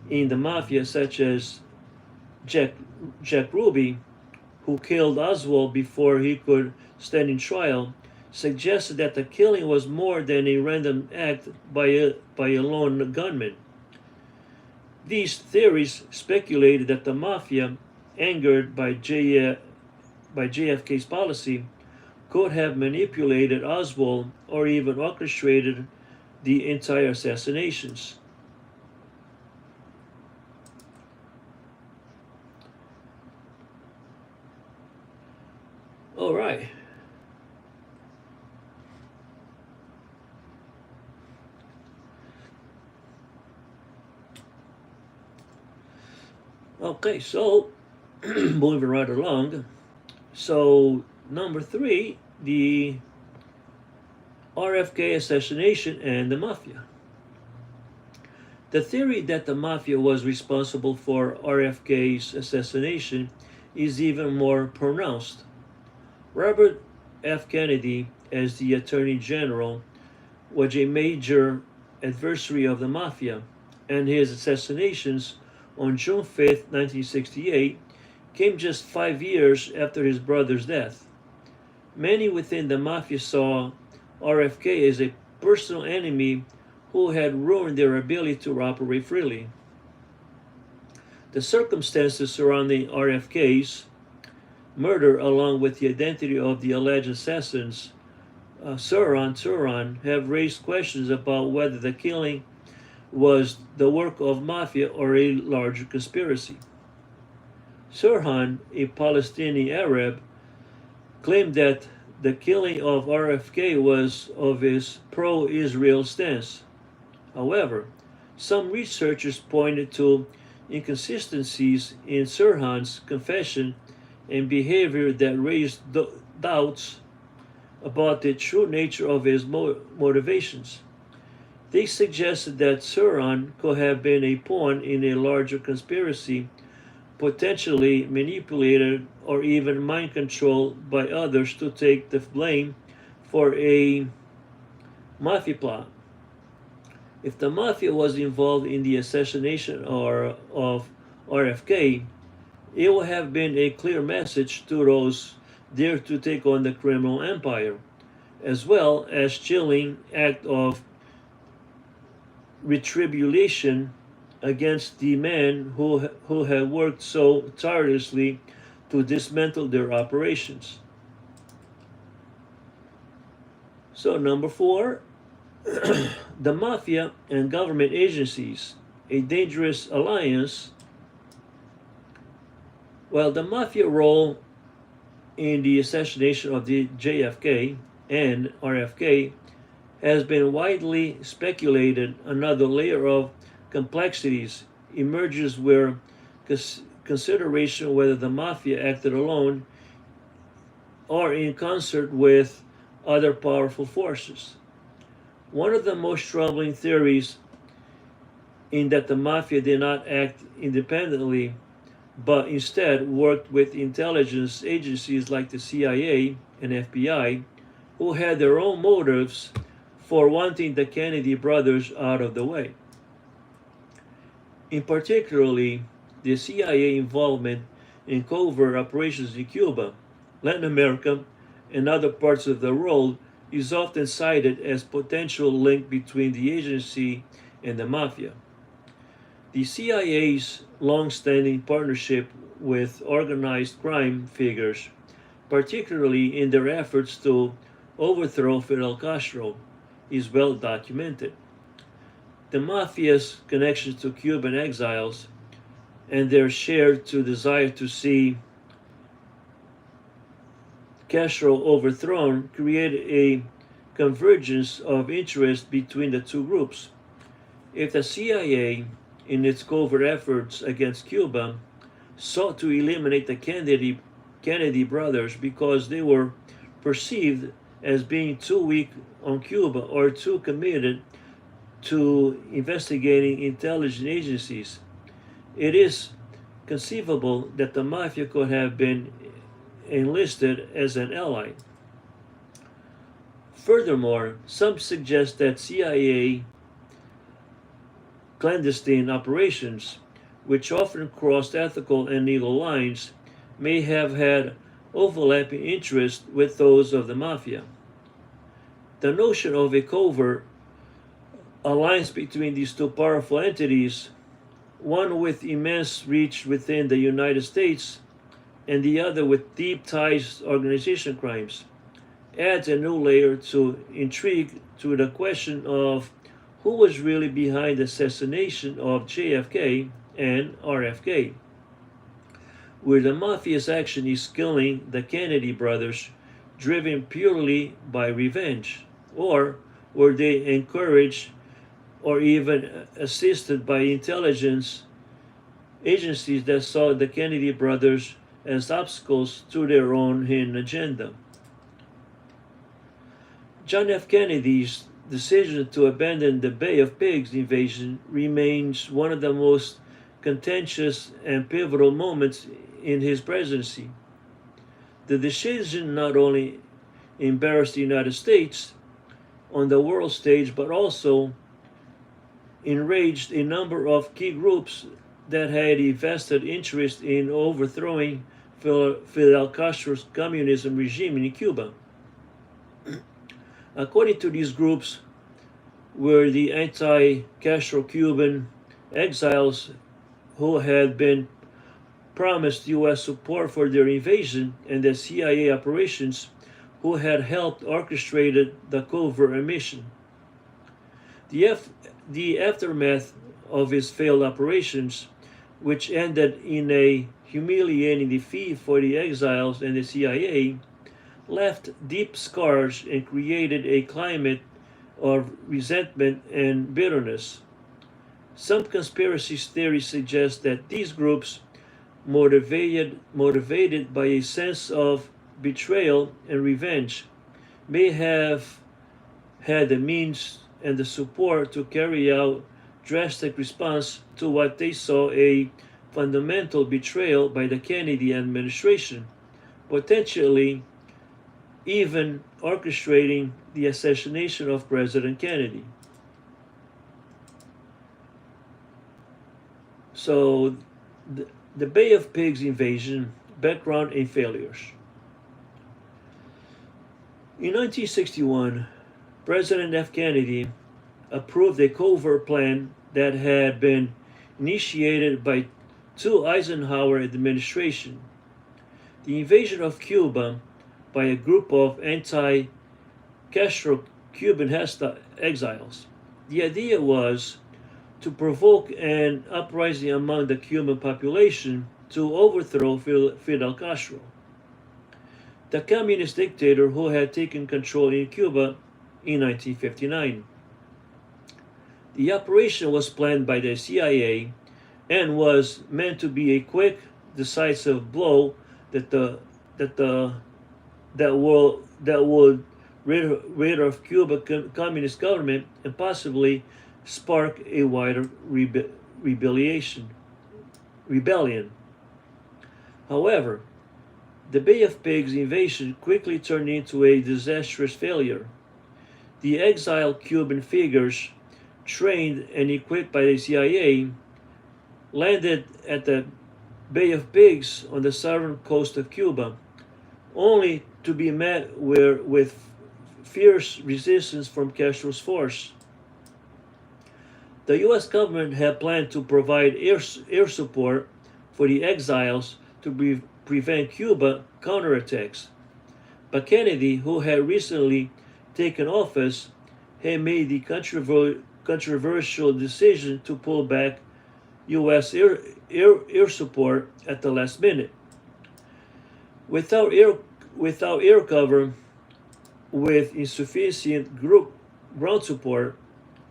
in the mafia, such as Jack, Jack Ruby, who killed Oswald before he could stand in trial, suggested that the killing was more than a random act by a lone gunman. These theories speculated that the mafia, angered by JFK's policy, could have manipulated Oswald or even orchestrated the entire assassinations. All right. Okay, so moving right along. So, number three, the RFK assassination and the mafia. The theory that the mafia was responsible for RFK's assassination is even more pronounced. Robert F. Kennedy, as the Attorney General, was a major adversary of the mafia, and his assassinations on June 5, 1968, came just 5 years after his brother's death. Many within the mafia saw RFK as a personal enemy who had ruined their ability to operate freely. The circumstances surrounding RFK's murder, along with the identity of the alleged assassins, Turan, have raised questions about whether the killing was the work of mafia or a larger conspiracy. Sirhan, a Palestinian Arab, claimed that the killing of RFK was of his pro-Israel stance. However, some researchers pointed to inconsistencies in Sirhan's confession and behavior that raised doubts about the true nature of his motivations. They suggested that Sirhan could have been a pawn in a larger conspiracy, potentially manipulated or even mind controlled by others to take the blame for a mafia plot. If the mafia was involved in the assassination of RFK, it would have been a clear message to those there to take on the criminal empire, as well as chilling act of retribution against the men who had worked so tirelessly to dismantle their operations. So, number four, the mafia and government agencies, a dangerous alliance. Well, the mafia role in the assassination of the JFK and RFK has been widely speculated. Another layer of complexities emerges where consideration whether the mafia acted alone or in concert with other powerful forces. One of the most troubling theories in that the mafia did not act independently but instead worked with intelligence agencies like the CIA and FBI, who had their own motives for wanting the Kennedy brothers out of the way. In particularly, the CIA involvement in covert operations in Cuba, Latin America, and other parts of the world is often cited as potential link between the agency and the mafia. The CIA's long-standing partnership with organized crime figures, particularly in their efforts to overthrow Fidel Castro, is well documented. The mafia's connections to Cuban exiles and their shared desire to see Castro overthrown created a convergence of interest between the two groups. If the CIA, in its covert efforts against Cuba, sought to eliminate the Kennedy brothers because they were perceived as being too weak on Cuba or too committed to investigating intelligence agencies, it is conceivable that the mafia could have been enlisted as an ally. Furthermore, some suggest that CIA clandestine operations, which often crossed ethical and legal lines, may have had overlapping interests with those of the mafia. The notion of a covert alliance between these two powerful entities, one with immense reach within the United States and the other with deep ties to organization crimes, adds a new layer to intrigue to the question of who was really behind the assassination of JFK and RFK. Where the mafia's action is killing the Kennedy brothers driven purely by revenge, or were they encouraged or even assisted by intelligence agencies that saw the Kennedy brothers as obstacles to their own hidden agenda? John F. Kennedy's decision to abandon the Bay of Pigs invasion remains one of the most contentious and pivotal moments in his presidency. The decision not only embarrassed the United States on the world stage, but also enraged a number of key groups that had a vested interest in overthrowing Fidel Castro's communism regime in Cuba. According to these groups, were the anti-Castro Cuban exiles who had been promised U.S. support for their invasion, and the CIA operations who had helped orchestrate the covert mission. The aftermath of his failed operations, which ended in a humiliating defeat for the exiles and the CIA, left deep scars and created a climate of resentment and bitterness. Some conspiracy theories suggest that these groups, motivated by a sense of betrayal and revenge, may have had the means and the support to carry out drastic response to what they saw a fundamental betrayal by the Kennedy administration, potentially even orchestrating the assassination of President Kennedy. So, the Bay of Pigs invasion, background and failures. In 1961, President F. Kennedy approved a covert plan that had been initiated by two Eisenhower administration. The invasion of Cuba by a group of anti-Castro Cuban exiles. The idea was to provoke an uprising among the Cuban population to overthrow Fidel Castro, the communist dictator who had taken control in Cuba in 1959. The operation was planned by the CIA and was meant to be a quick, decisive blow that would rid of Cuba communist government and possibly spark a wider rebellion. However, the Bay of Pigs invasion quickly turned into a disastrous failure. The exiled Cuban figures, trained and equipped by the CIA, landed at the Bay of Pigs on the southern coast of Cuba, only to be met with fierce resistance from Castro's force. The U.S. government had planned to provide air support for the exiles to prevent Cuba counterattacks. But Kennedy, who had recently taken office, had made the controversial decision to pull back U.S. air support at the last minute. Without air cover, with insufficient ground support,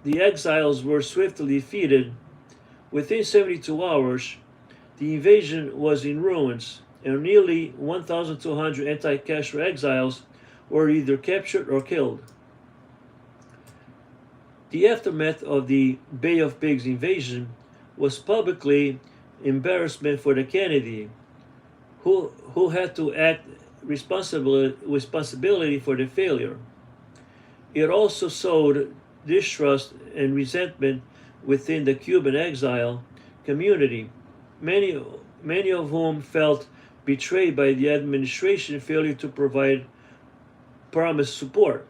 the exiles were swiftly defeated. Within 72 hours, the invasion was in ruins, and nearly 1,200 anti-Castro exiles were either captured or killed. The aftermath of the Bay of Pigs invasion was publicly embarrassment for the Kennedy, who had to act responsibility for the failure. It also sowed distrust and resentment within the Cuban exile community, many, many of whom felt betrayed by the administration failure to provide promised support.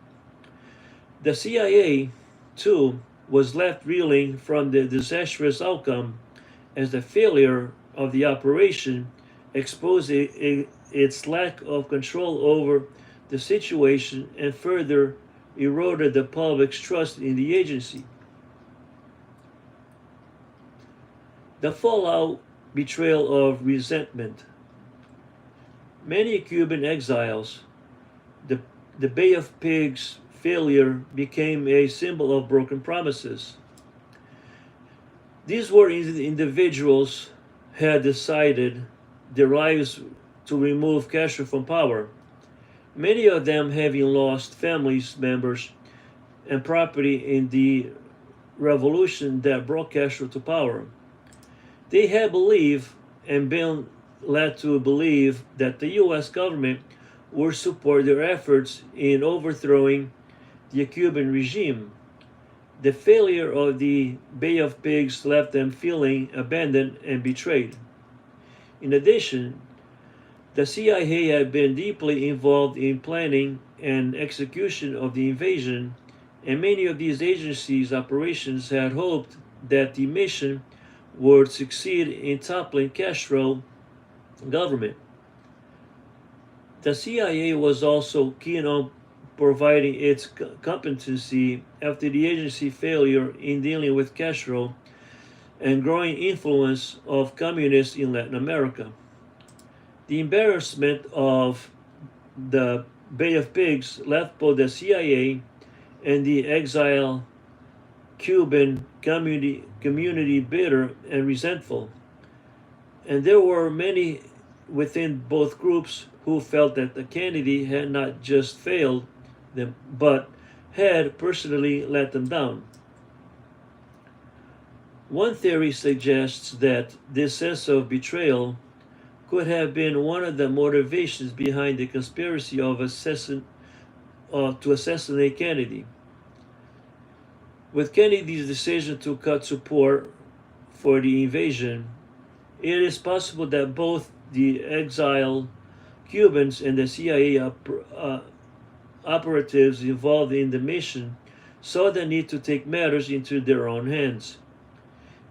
The CIA, too, was left reeling from the disastrous outcome as the failure of the operation exposed its lack of control over the situation and further eroded the public's trust in the agency. The fallout betrayal of resentment. Many Cuban exiles, the, the Bay of Pigs failure became a symbol of broken promises. These were individuals had decided their lives to remove Castro from power, many of them having lost family members and property in the revolution that brought Castro to power. They had believed and been led to believe that the U.S. government would support their efforts in overthrowing the Cuban regime. The failure of the Bay of Pigs left them feeling abandoned and betrayed. In addition, the CIA had been deeply involved in planning and execution of the invasion, and many of these agencies' operations had hoped that the mission would succeed in toppling Castro government. The CIA was also keen on providing its competency after the agency failure in dealing with Castro and growing influence of communists in Latin America. The embarrassment of the Bay of Pigs left both the CIA and the exile Cuban community bitter and resentful. And there were many within both groups who felt that the Kennedy had not just failed them, but had personally let them down. One theory suggests that this sense of betrayal could have been one of the motivations behind the conspiracy of to assassinate Kennedy. With Kennedy's decision to cut support for the invasion, it is possible that both the exiled Cubans and the CIA operatives involved in the mission saw the need to take matters into their own hands.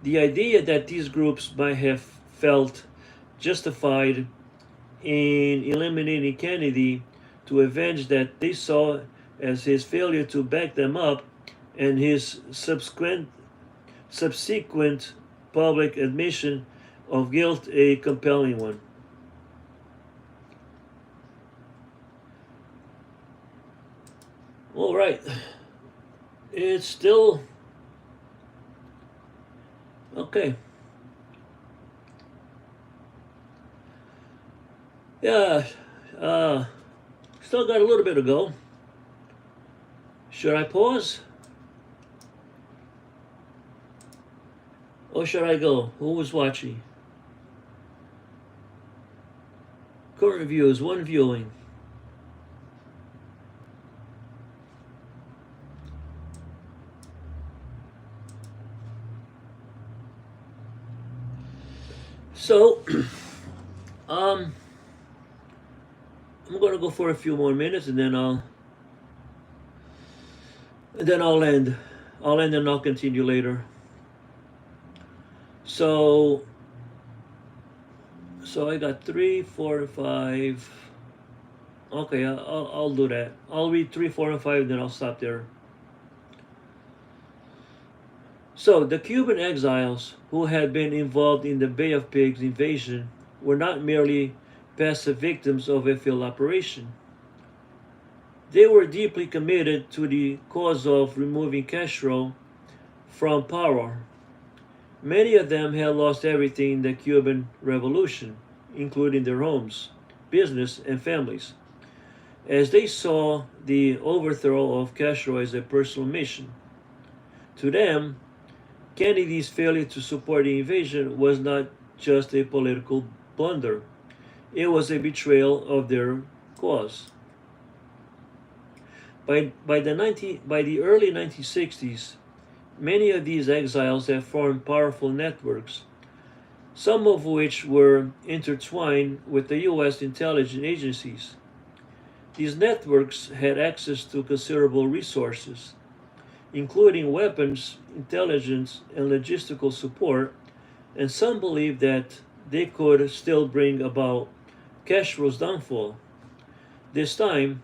The idea that these groups might have felt justified in eliminating Kennedy to avenge that they saw as his failure to back them up and his subsequent public admission of guilt a compelling one. All right, it's still okay. Yeah, still got a little bit to go. Should I pause? Or should I go? Who was watching? Current views, one viewing. So, I'm going to go for a few more minutes, and then I'll end. I'll end and I'll continue later. So I got 3, 4, 5. Okay, I'll do that. I'll read 3, 4, and 5, then I'll stop there. So the Cuban exiles who had been involved in the Bay of Pigs invasion were not merely passive victims of a failed operation. They were deeply committed to the cause of removing Castro from power. Many of them had lost everything in the Cuban Revolution, including their homes, business, and families, as they saw the overthrow of Castro as a personal mission. To them, Kennedy's failure to support the invasion was not just a political blunder, it was a betrayal of their cause. By the early 1960s, many of these exiles have formed powerful networks, some of which were intertwined with the U.S. intelligence agencies. These networks had access to considerable resources, including weapons, intelligence, and logistical support, and some believed that they could still bring about Castro's downfall. This time,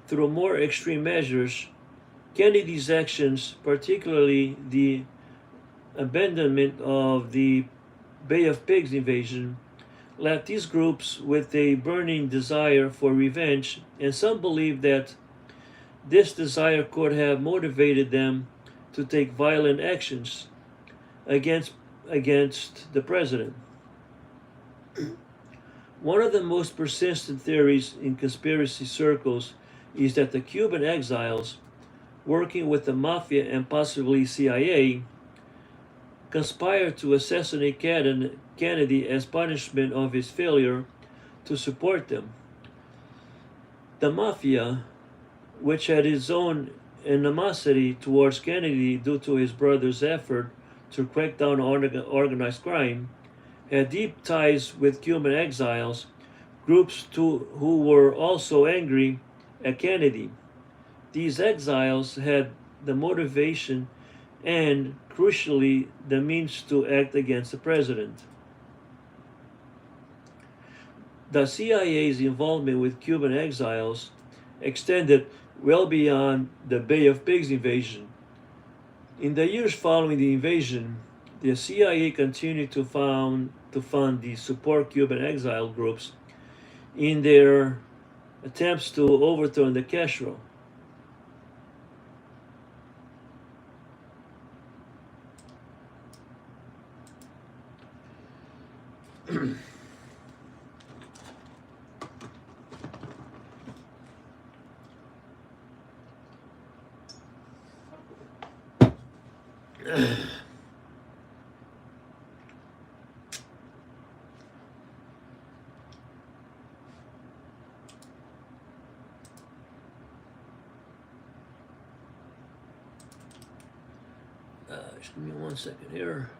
through more extreme measures, Kennedy's actions, particularly the abandonment of the Bay of Pigs invasion, left these groups with a burning desire for revenge, and some believe that this desire could have motivated them to take violent actions against, against the president. One of the most persistent theories in conspiracy circles is that the Cuban exiles, working with the mafia and possibly CIA, conspired to assassinate Kennedy as punishment of his failure to support them. The mafia, which had its own animosity towards Kennedy due to his brother's effort to crack down on organized crime, had deep ties with Cuban exiles, groups who were also angry at Kennedy. These exiles had the motivation and, crucially, the means to act against the president. The CIA's involvement with Cuban exiles extended well beyond the Bay of Pigs invasion. In the years following the invasion, the CIA continued to fund the support Cuban exile groups in their attempts to overturn the Castro. Just give me 1 second here.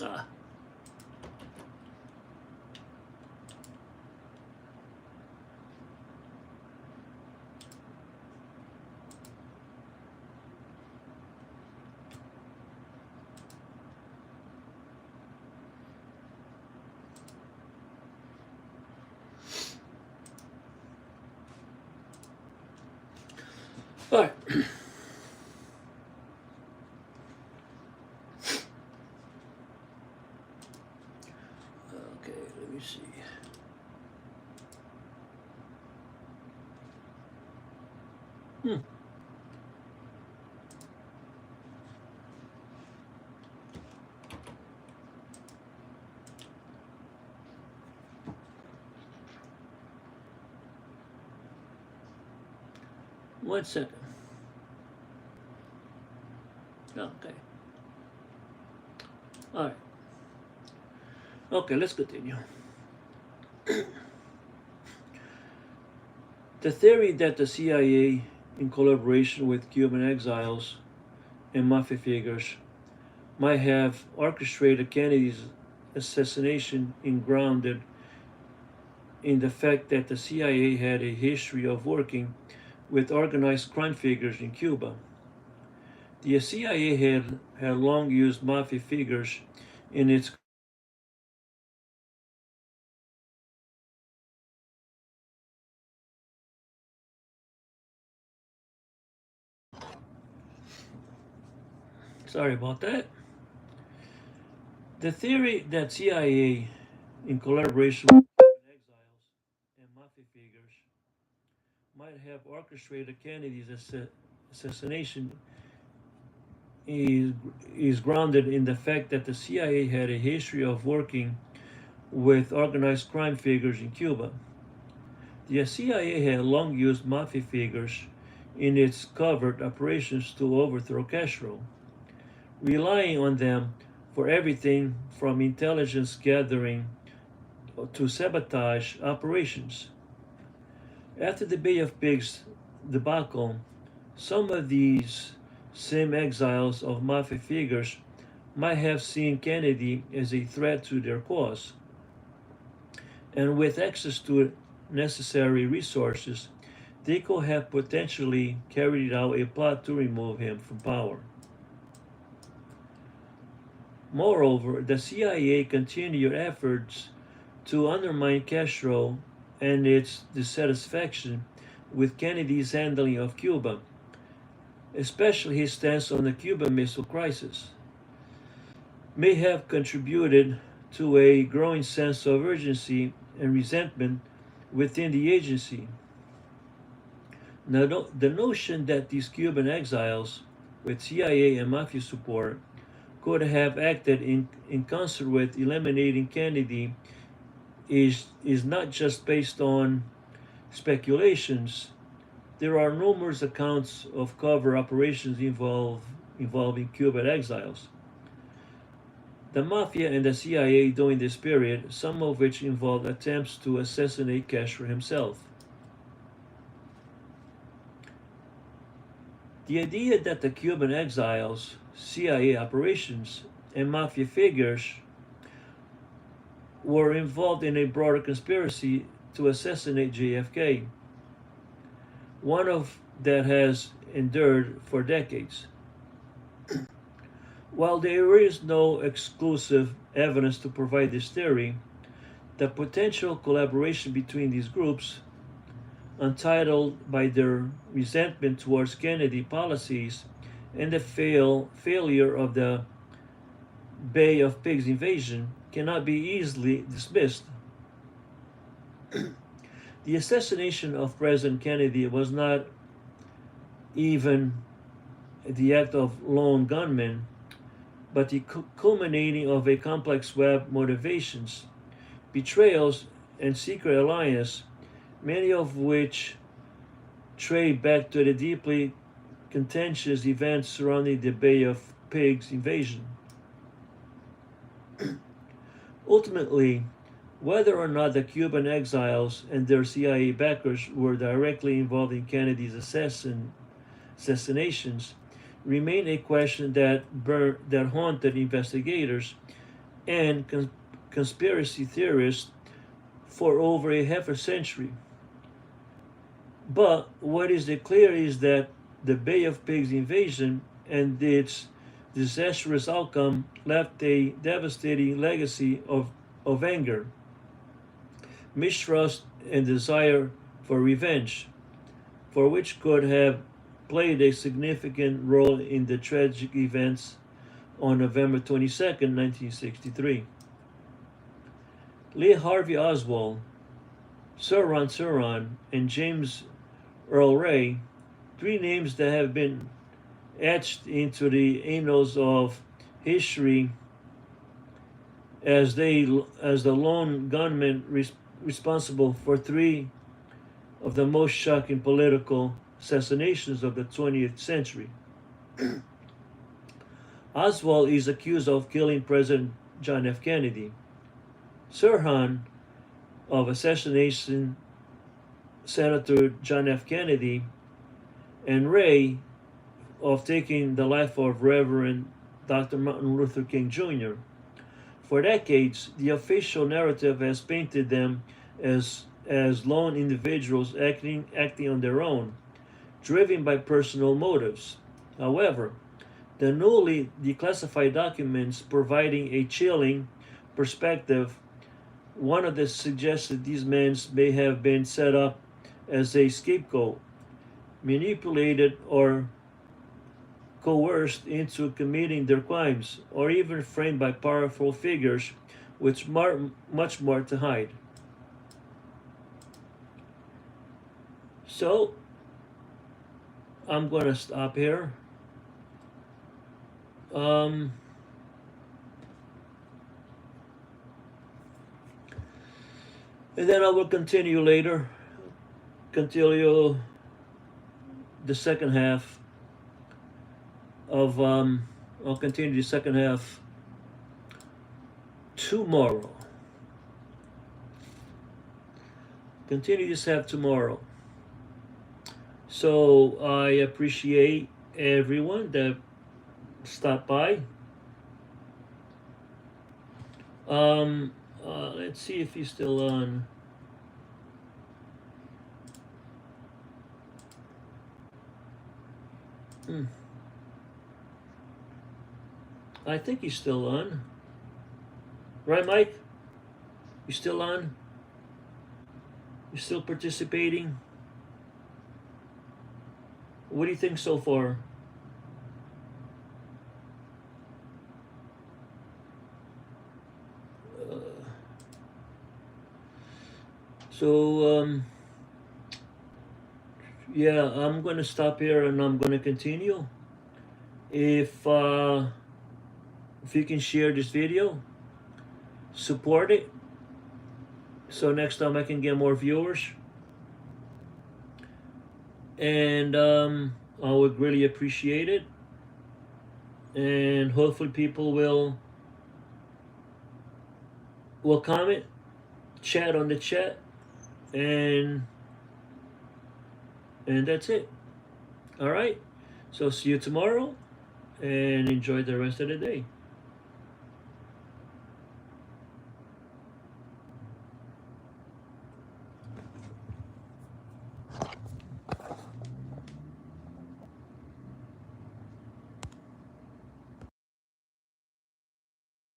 Ah. All right. Okay, let me see. Hmm. One second. Okay. All right. Okay, let's continue. The theory that the CIA, in collaboration with Cuban exiles and mafia figures, might have orchestrated Kennedy's assassination is grounded in the fact that the CIA had a history of working with organized crime figures in Cuba. The CIA had long used mafia figures in its sorry about that. The theory that CIA, in collaboration with Cuban exiles and mafia figures, might have orchestrated Kennedy's assassination is, is grounded in the fact that the CIA had a history of working with organized crime figures in Cuba. The CIA had long used mafia figures in its covert operations to overthrow Castro, relying on them for everything from intelligence gathering to sabotage operations. After the Bay of Pigs debacle, some of these same exiles of mafia figures might have seen Kennedy as a threat to their cause, and with access to necessary resources, they could have potentially carried out a plot to remove him from power. Moreover, the CIA continued efforts to undermine Castro and its dissatisfaction with Kennedy's handling of Cuba, especially his stance on the Cuban Missile Crisis, may have contributed to a growing sense of urgency and resentment within the agency. Now, the notion that these Cuban exiles, with CIA and mafia support, could have acted in concert with eliminating Kennedy is not just based on speculations. There are numerous accounts of covert operations involving Cuban exiles. The Mafia and the CIA during this period, some of which involved attempts to assassinate Castro himself. The idea that the Cuban exiles, CIA operations, and Mafia figures were involved in a broader conspiracy to assassinate JFK, one of that has endured for decades. While there is no exclusive evidence to provide this theory, the potential collaboration between these groups, untitled by their resentment towards Kennedy policies and the failure of the Bay of Pigs invasion, cannot be easily dismissed. The assassination of President Kennedy was not even the act of lone gunmen, but the culminating of a complex web of motivations, betrayals, and secret alliance, many of which trace back to the deeply contentious events surrounding the Bay of Pigs invasion. Ultimately, whether or not the Cuban exiles and their CIA backers were directly involved in Kennedy's assassinations remain a question that haunted investigators and conspiracy theorists for over a half a century. But what is clear is that the Bay of Pigs invasion and its disastrous outcome left a devastating legacy of anger, mistrust, and desire for revenge, for which could have played a significant role in the tragic events on November 22, 1963. Lee Harvey Oswald, Sirhan, and James Earl Ray, three names that have been etched into the annals of history as the lone gunmen responsible for three of the most shocking political assassinations of the 20th century. Oswald is accused of killing President John F. Kennedy. Sirhan of assassination Senator John F. Kennedy, and Ray of taking the life of Reverend Dr. Martin Luther King Jr. For decades, the official narrative has painted them as lone individuals acting on their own, driven by personal motives. However, the newly declassified documents providing a chilling perspective, one of them suggested these men may have been set up as a scapegoat, manipulated or coerced into committing their crimes, or even framed by powerful figures with much more to hide. So, I'm going to stop here. And then I will continue later. Continue the second half of I'll continue the second half tomorrow. Continue this half tomorrow. So I appreciate everyone that stopped by. Let's see if he's still on. I think he's still on. Right, Mike? You still on? You still participating? What do you think so far? So, yeah, I'm going to stop here and I'm going to continue. If you can share this video, support it, so next time I can get more viewers. And I would really appreciate it. And hopefully people will comment, chat on the chat, and that's it. All right. So see you tomorrow, and enjoy the rest of the day.